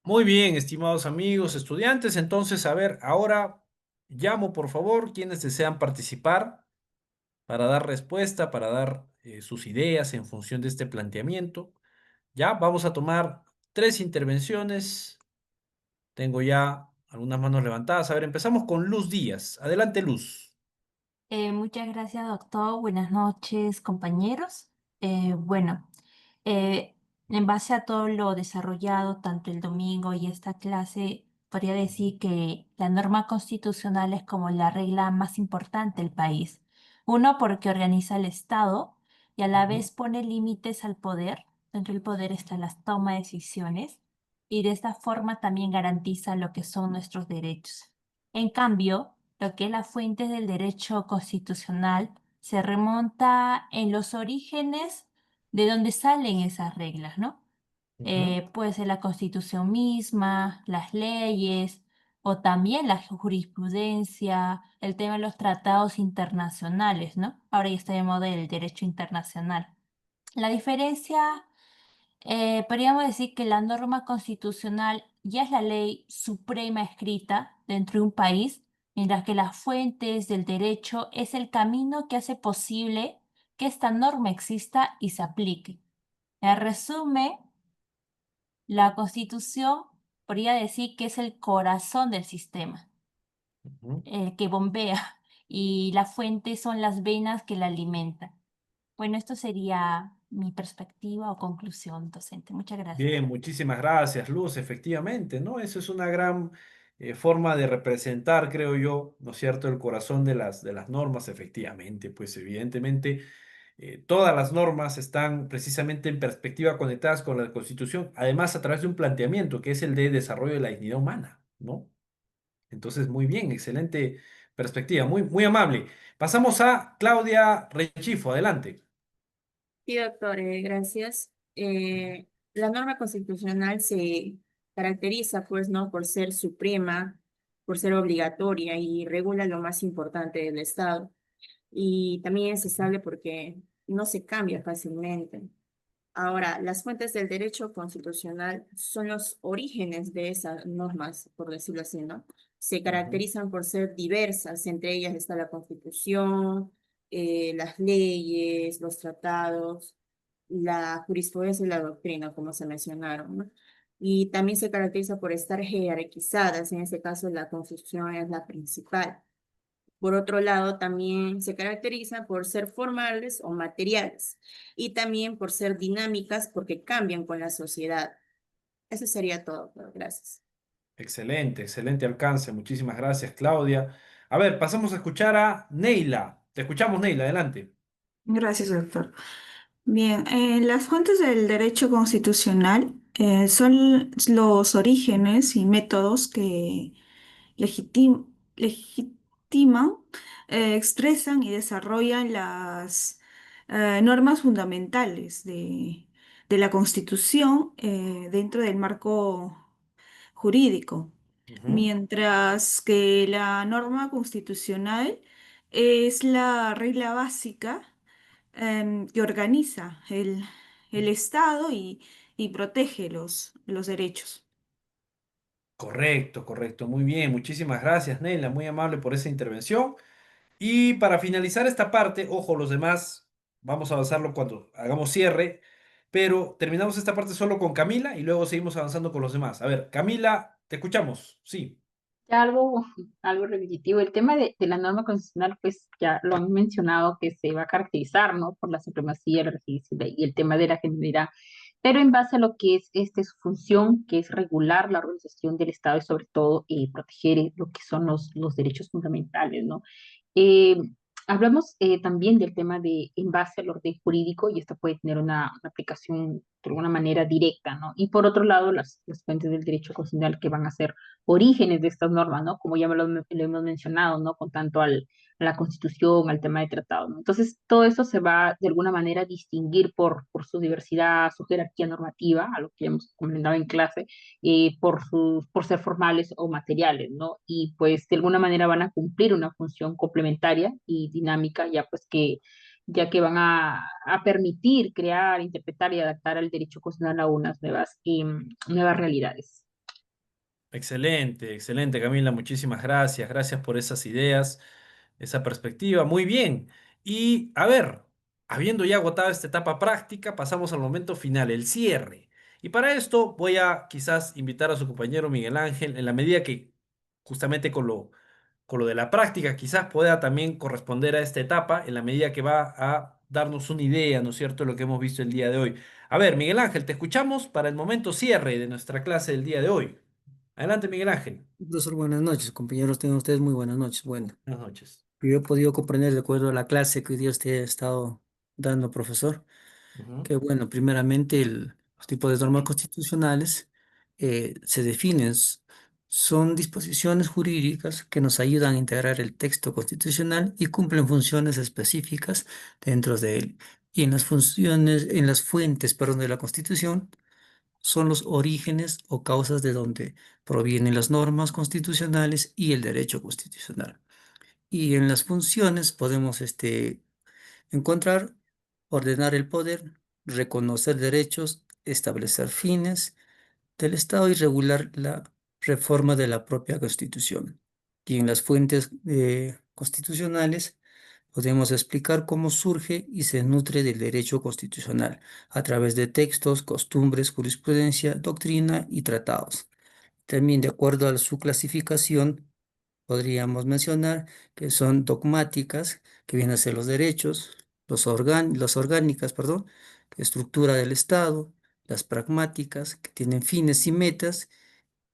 Muy bien, estimados amigos, estudiantes. Entonces, a ver, ahora llamo por favor quienes desean participar para dar respuesta, para dar sus ideas en función de este planteamiento. Ya, vamos a tomar 3 intervenciones. Tengo ya algunas manos levantadas. A ver, empezamos con Luz Díaz. Adelante, Luz. Muchas gracias, doctor. Buenas noches, compañeros. Bueno, eh, en base a todo lo desarrollado, tanto el domingo y esta clase, podría decir que la norma constitucional es como la regla más importante del país. Uno, porque organiza el Estado y a la vez pone límites al poder. Dentro del poder está la toma de decisiones y de esta forma también garantiza lo que son nuestros derechos. En cambio, lo que es la fuente del derecho constitucional se remonta en los orígenes de donde salen esas reglas, ¿no? Puede ser la Constitución misma, las leyes o también la jurisprudencia, el tema de los tratados internacionales, ¿no? Ahora ya está de moda el derecho internacional. La diferencia, podríamos decir que la norma constitucional ya es la ley suprema escrita dentro de un país, mientras que las fuentes del derecho es el camino que hace posible que esta norma exista y se aplique. En resumen, la Constitución podría decir que es el corazón del sistema, el que bombea, y la fuente son las venas que la alimentan. Bueno, esto sería mi perspectiva o conclusión, docente. Muchas gracias. Bien, muchísimas gracias, Luz. Efectivamente, ¿no? Eso es una gran forma de representar, creo yo, ¿no es cierto?, el corazón de las normas. Efectivamente, pues evidentemente todas las normas están precisamente en perspectiva conectadas con la Constitución, además a través de un planteamiento que es el de desarrollo de la dignidad humana, ¿no? Entonces, muy bien, excelente perspectiva, muy, muy amable. Pasamos a Claudia Rechifo, adelante. Sí, doctor, gracias. La norma constitucional se caracteriza, pues, ¿no?, por ser suprema, por ser obligatoria y regula lo más importante del Estado. Y también es estable porque no se cambia fácilmente. Ahora, las fuentes del derecho constitucional son los orígenes de esas normas, por decirlo así, ¿no? Se caracterizan por ser diversas, entre ellas está la Constitución, las leyes, los tratados, la jurisprudencia y la doctrina, como se mencionaron, ¿no? Y también se caracteriza por estar jerarquizadas, en este caso la Constitución es la principal. Por otro lado, también se caracteriza por ser formales o materiales y también por ser dinámicas porque cambian con la sociedad. Eso sería todo, pero gracias. Excelente, excelente alcance. Muchísimas gracias, Claudia. A ver, pasamos a escuchar a Neila. Te escuchamos, Neila, adelante. Gracias, doctor. Bien, las fuentes del derecho constitucional son los orígenes y métodos que legitiman, expresan y desarrollan las normas fundamentales de la Constitución dentro del marco jurídico, mientras que la norma constitucional es la regla básica que organiza el Estado y protege los derechos. Correcto, correcto. Muy bien. Muchísimas gracias, Neila. Muy amable por esa intervención. Y para finalizar esta parte, ojo, los demás, vamos a avanzarlo cuando hagamos cierre, pero terminamos esta parte solo con Camila y luego seguimos avanzando con los demás. A ver, Camila, te escuchamos. Sí. Ya algo repetitivo. El tema de la norma constitucional, pues ya lo han mencionado que se va a caracterizar, ¿no?, por la supremacía, la legislación y el tema de la generalidad, pero en base a lo que es su función, que es regular la organización del Estado y sobre todo proteger lo que son los derechos fundamentales, ¿no? Eh, Hablamos también del tema de en base al orden jurídico y esto puede tener una aplicación de alguna manera directa, ¿no? Y por otro lado, las fuentes del derecho constitucional que van a ser orígenes de estas normas, ¿no? Como ya lo hemos mencionado, ¿no? Con tanto a la Constitución, al tema de tratado, ¿no? Entonces, todo eso se va de alguna manera a distinguir por su diversidad, su jerarquía normativa, a lo que hemos comentado en clase, por ser formales o materiales, ¿no? Y pues de alguna manera van a cumplir una función complementaria y dinámica, ya que van a permitir crear, interpretar y adaptar al derecho constitucional a unas nuevas realidades. Excelente, excelente, Camila. Muchísimas gracias. Gracias por esas ideas, esa perspectiva. Muy bien. Y a ver, habiendo ya agotado esta etapa práctica, pasamos al momento final, el cierre. Y para esto voy a quizás invitar a su compañero Miguel Ángel, en la medida que justamente con lo de la práctica, quizás pueda también corresponder a esta etapa, en la medida que va a darnos una idea, ¿no es cierto?, de lo que hemos visto el día de hoy. A ver, Miguel Ángel, te escuchamos para el momento cierre de nuestra clase del día de hoy. Adelante, Miguel Ángel. Profesor, buenas noches, compañeros, tengan ustedes muy buenas noches. Bueno, Buenas noches. yo he podido comprender de acuerdo a la clase que hoy día usted ha estado dando, profesor, Ujú. que bueno, primeramente los tipos de normas constitucionales se definen, son disposiciones jurídicas que nos ayudan a integrar el texto constitucional y cumplen funciones específicas dentro de él. Y en las funciones, en las fuentes, perdón, de la Constitución, son los orígenes o causas de donde provienen las normas constitucionales y el derecho constitucional. Y en las funciones podemos encontrar, ordenar el poder, reconocer derechos, establecer fines del Estado y regular la reforma de la propia Constitución. Y en las fuentes constitucionales podemos explicar cómo surge y se nutre del derecho constitucional a través de textos, costumbres, jurisprudencia, doctrina y tratados. También, de acuerdo a su clasificación, podríamos mencionar que son dogmáticas, que vienen a ser los derechos, las orgánicas, perdón, estructura del Estado, las pragmáticas, que tienen fines y metas,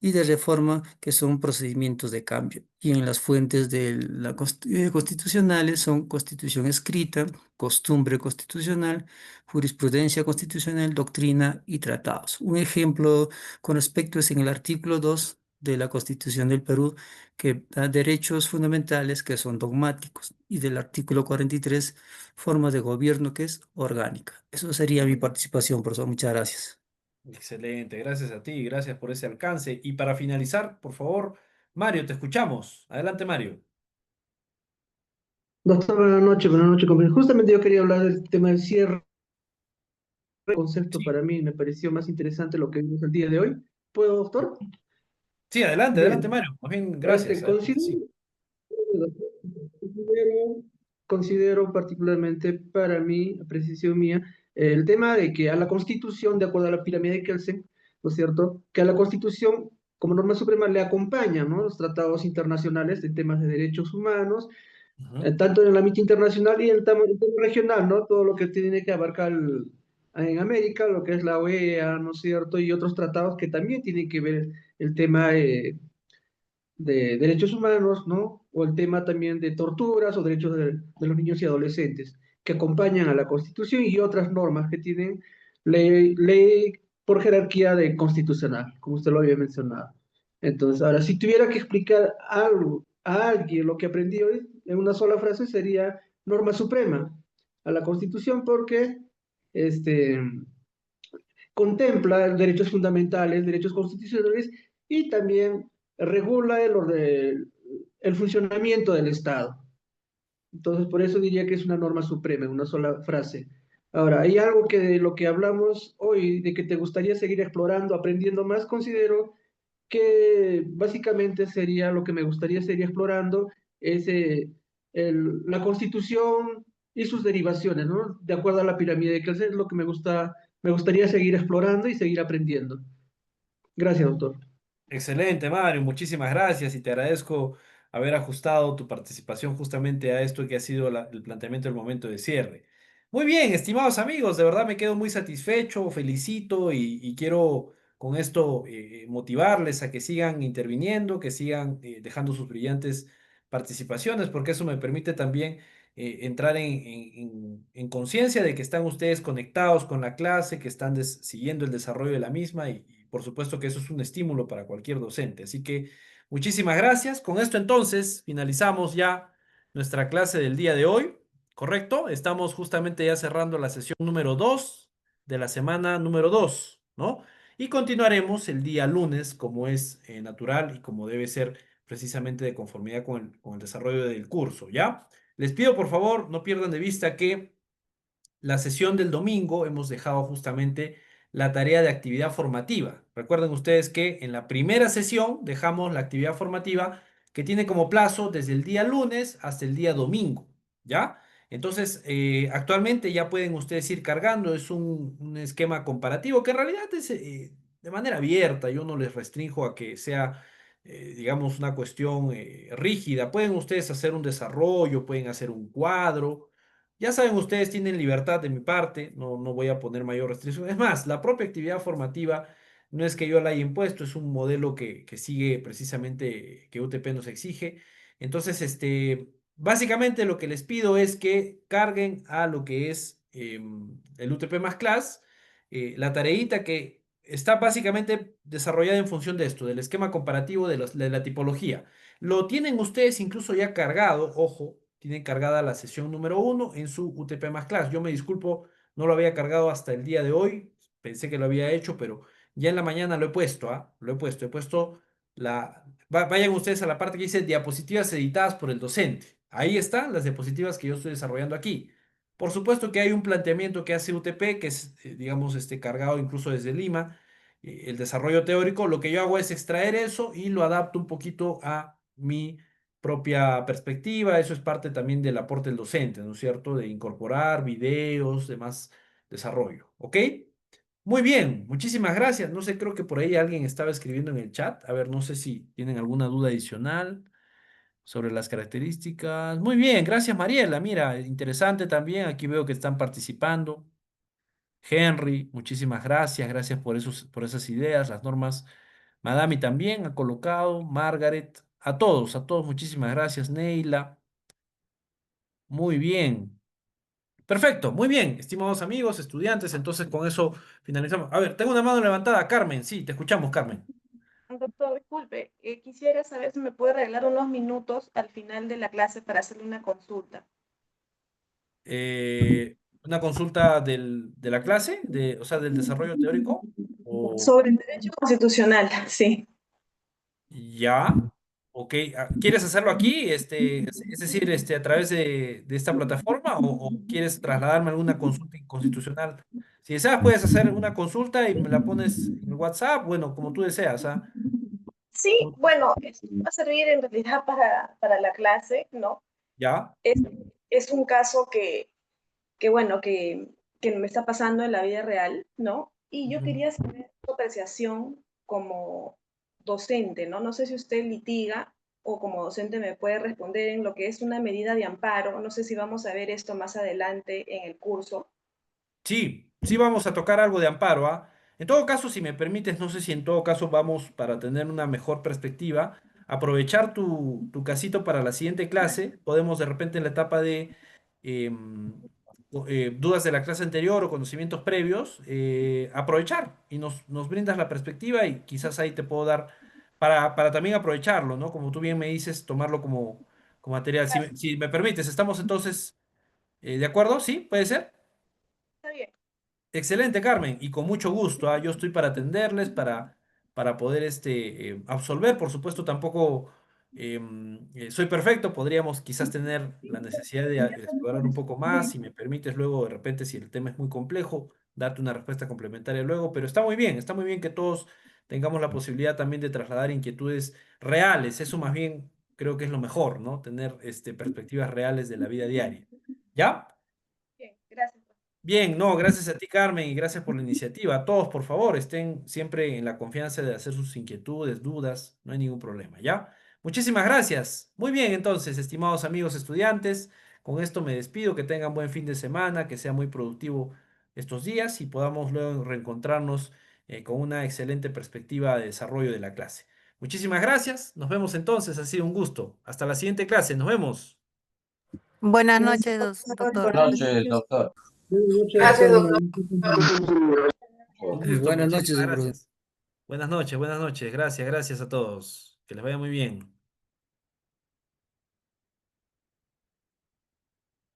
y de reforma, que son procedimientos de cambio. Y en las fuentes de constitucionales son constitución escrita, costumbre constitucional, jurisprudencia constitucional, doctrina y tratados. Un ejemplo con respecto es en el artículo 2 de la Constitución del Perú, que da derechos fundamentales que son dogmáticos, y del artículo 43, forma de gobierno que es orgánica. Eso sería mi participación, profesor. Muchas gracias. Excelente, gracias a ti, gracias por ese alcance. Y para finalizar, por favor, Mario, te escuchamos. Adelante, Mario. Doctor, buenas noches, compañero. Justamente yo quería hablar del tema del cierre. El concepto para mí me pareció más interesante lo que vimos el día de hoy. ¿Puedo, doctor? Sí, adelante, adelante, Bien. Mario. Más bien, gracias. Adelante, sí. Considero, considero particularmente para mí, apreciación mía, el tema de que a la Constitución, de acuerdo a la pirámide de Kelsen, ¿no es cierto?, que a la Constitución como norma suprema le acompañan, ¿no?, los tratados internacionales de temas de derechos humanos, tanto en el ámbito internacional y en el tema regional, ¿no? Todo lo que tiene que abarcar en América, lo que es la OEA, ¿no es cierto? Y otros tratados que también tienen que ver el tema de derechos humanos, ¿no? O el tema también de torturas o derechos de los niños y adolescentes, que acompañan a la Constitución y otras normas que tienen ley por jerarquía de constitucional, como usted lo había mencionado. Entonces, ahora, si tuviera que explicar algo a alguien lo que aprendí hoy, en una sola frase sería norma suprema a la Constitución, porque este, contempla derechos fundamentales, derechos constitucionales y también regula el funcionamiento del Estado. Entonces, por eso diría que es una norma suprema, en una sola frase. Ahora, hay algo que de lo que hablamos hoy, de que te gustaría seguir explorando, aprendiendo más, considero que básicamente sería lo que me gustaría seguir explorando, es la Constitución y sus derivaciones, ¿no? De acuerdo a la pirámide de Kelsen, es lo que me gustaría seguir explorando y seguir aprendiendo. Gracias, doctor. Excelente, Mario, muchísimas gracias y te agradezco haber ajustado tu participación justamente a esto que ha sido el planteamiento del momento de cierre. Muy bien, estimados amigos, de verdad me quedo muy satisfecho, felicito y quiero con esto motivarles a que sigan interviniendo, que sigan dejando sus brillantes participaciones, porque eso me permite también entrar en conciencia de que están ustedes conectados con la clase, que están siguiendo el desarrollo de la misma y por supuesto que eso es un estímulo para cualquier docente. Así que muchísimas gracias. Con esto entonces finalizamos ya nuestra clase del día de hoy, ¿correcto? Estamos justamente ya cerrando la sesión número 2 de la semana número 2, ¿no? Y continuaremos el día lunes como es natural y como debe ser precisamente de conformidad con el desarrollo del curso, ¿ya? Les pido por favor no pierdan de vista que la sesión del domingo hemos dejado justamente la tarea de actividad formativa. Recuerden ustedes que en la primera sesión dejamos la actividad formativa que tiene como plazo desde el día lunes hasta el día domingo, ¿ya? Entonces, actualmente ya pueden ustedes ir cargando, es un esquema comparativo que en realidad es de manera abierta, yo no les restringo a que sea, digamos, una cuestión rígida. Pueden ustedes hacer un desarrollo, pueden hacer un cuadro. Ya saben, ustedes tienen libertad de mi parte, no voy a poner mayor restricción. Es más, la propia actividad formativa no es que yo la haya impuesto, es un modelo que sigue precisamente que UTP nos exige. Entonces, básicamente lo que les pido es que carguen a lo que es el UTP más class, la tareita que está básicamente desarrollada en función de esto, del esquema comparativo de la tipología. Lo tienen ustedes incluso ya cargado, ojo, tienen cargada la sesión número 1 en su UTP más class. Yo me disculpo, no lo había cargado hasta el día de hoy, pensé que lo había hecho, pero ya en la mañana lo he puesto, ¿ah? Lo he puesto vayan ustedes a la parte que dice diapositivas editadas por el docente. Ahí están las diapositivas que yo estoy desarrollando aquí. Por supuesto que hay un planteamiento que hace UTP, que es, digamos, cargado incluso desde Lima, el desarrollo teórico. Lo que yo hago es extraer eso y lo adapto un poquito a mi propia perspectiva. Eso es parte también del aporte del docente, ¿no es cierto? De incorporar videos, demás desarrollo. ¿Ok? Muy bien, muchísimas gracias. No sé, creo que por ahí alguien estaba escribiendo en el chat. A ver, no sé si tienen alguna duda adicional sobre las características. Muy bien, gracias Mariela. Mira, interesante también. Aquí veo que están participando. Henry, muchísimas gracias. Gracias por esas ideas, las normas. Madami también ha colocado. Margaret, a todos, muchísimas gracias. Neila, muy bien. Perfecto, muy bien, estimados amigos, estudiantes. Entonces con eso finalizamos. A ver, tengo una mano levantada. Carmen, sí, te escuchamos, Carmen. Doctor, disculpe, quisiera saber si me puede regalar unos minutos al final de la clase para hacerle una consulta. Una consulta de la clase, o sea, del desarrollo teórico, o Sobre el derecho constitucional, sí. ya, ok. ¿Quieres hacerlo aquí, es decir, a través de esta plataforma, o quieres trasladarme a alguna consulta constitucional? Si deseas, puedes hacer una consulta y me la pones en el WhatsApp, bueno, como tú deseas, ¿ah? Sí, bueno, esto va a servir en realidad para la clase, ¿no? ¿Ya? Es un caso que bueno, que me está pasando en la vida real, ¿no? Y yo Ujú. quería saber su apreciación como docente, ¿no? No sé si usted litiga o como docente me puede responder en lo que es una medida de amparo. No sé si vamos a ver esto más adelante en el curso. Sí, sí vamos a tocar algo de amparo, ¿ah? En todo caso, si me permites, no sé si en todo caso vamos, para tener una mejor perspectiva, aprovechar tu casito para la siguiente clase. Podemos de repente en la etapa de dudas de la clase anterior o conocimientos previos, aprovechar y nos brindas la perspectiva y quizás ahí te puedo dar para también aprovecharlo, ¿no? Como tú bien me dices, tomarlo como material. Si me permites, estamos entonces, ¿de acuerdo? ¿Sí? ¿Puede ser? Está bien. Excelente, Carmen, y con mucho gusto. Yo estoy para atenderles, para poder absolver. Por supuesto, tampoco soy perfecto. Podríamos quizás tener la necesidad de explorar un poco más. Si me permites, luego, de repente, si el tema es muy complejo, darte una respuesta complementaria luego. Pero está muy bien que todos tengamos la posibilidad también de trasladar inquietudes reales. Eso más bien creo que es lo mejor, ¿no? Tener perspectivas reales de la vida diaria. ¿Ya? Bien, gracias. Bien, no, gracias a ti, Carmen, y gracias por la iniciativa. A todos, por favor, estén siempre en la confianza de hacer sus inquietudes, dudas, no hay ningún problema, ¿ya? Muchísimas gracias. Muy bien, entonces, estimados amigos estudiantes, con esto me despido, que tengan buen fin de semana, que sea muy productivo estos días y podamos luego reencontrarnos con una excelente perspectiva de desarrollo de la clase. Muchísimas gracias, nos vemos entonces, ha sido un gusto. Hasta la siguiente clase, nos vemos. Buenas noches, doctor. Buenas noches, doctor. Gracias, doctor. Un Y gusto, buenas noches, muchísimas profesor. gracias. Buenas noches, gracias, gracias a todos. Que les vaya muy bien.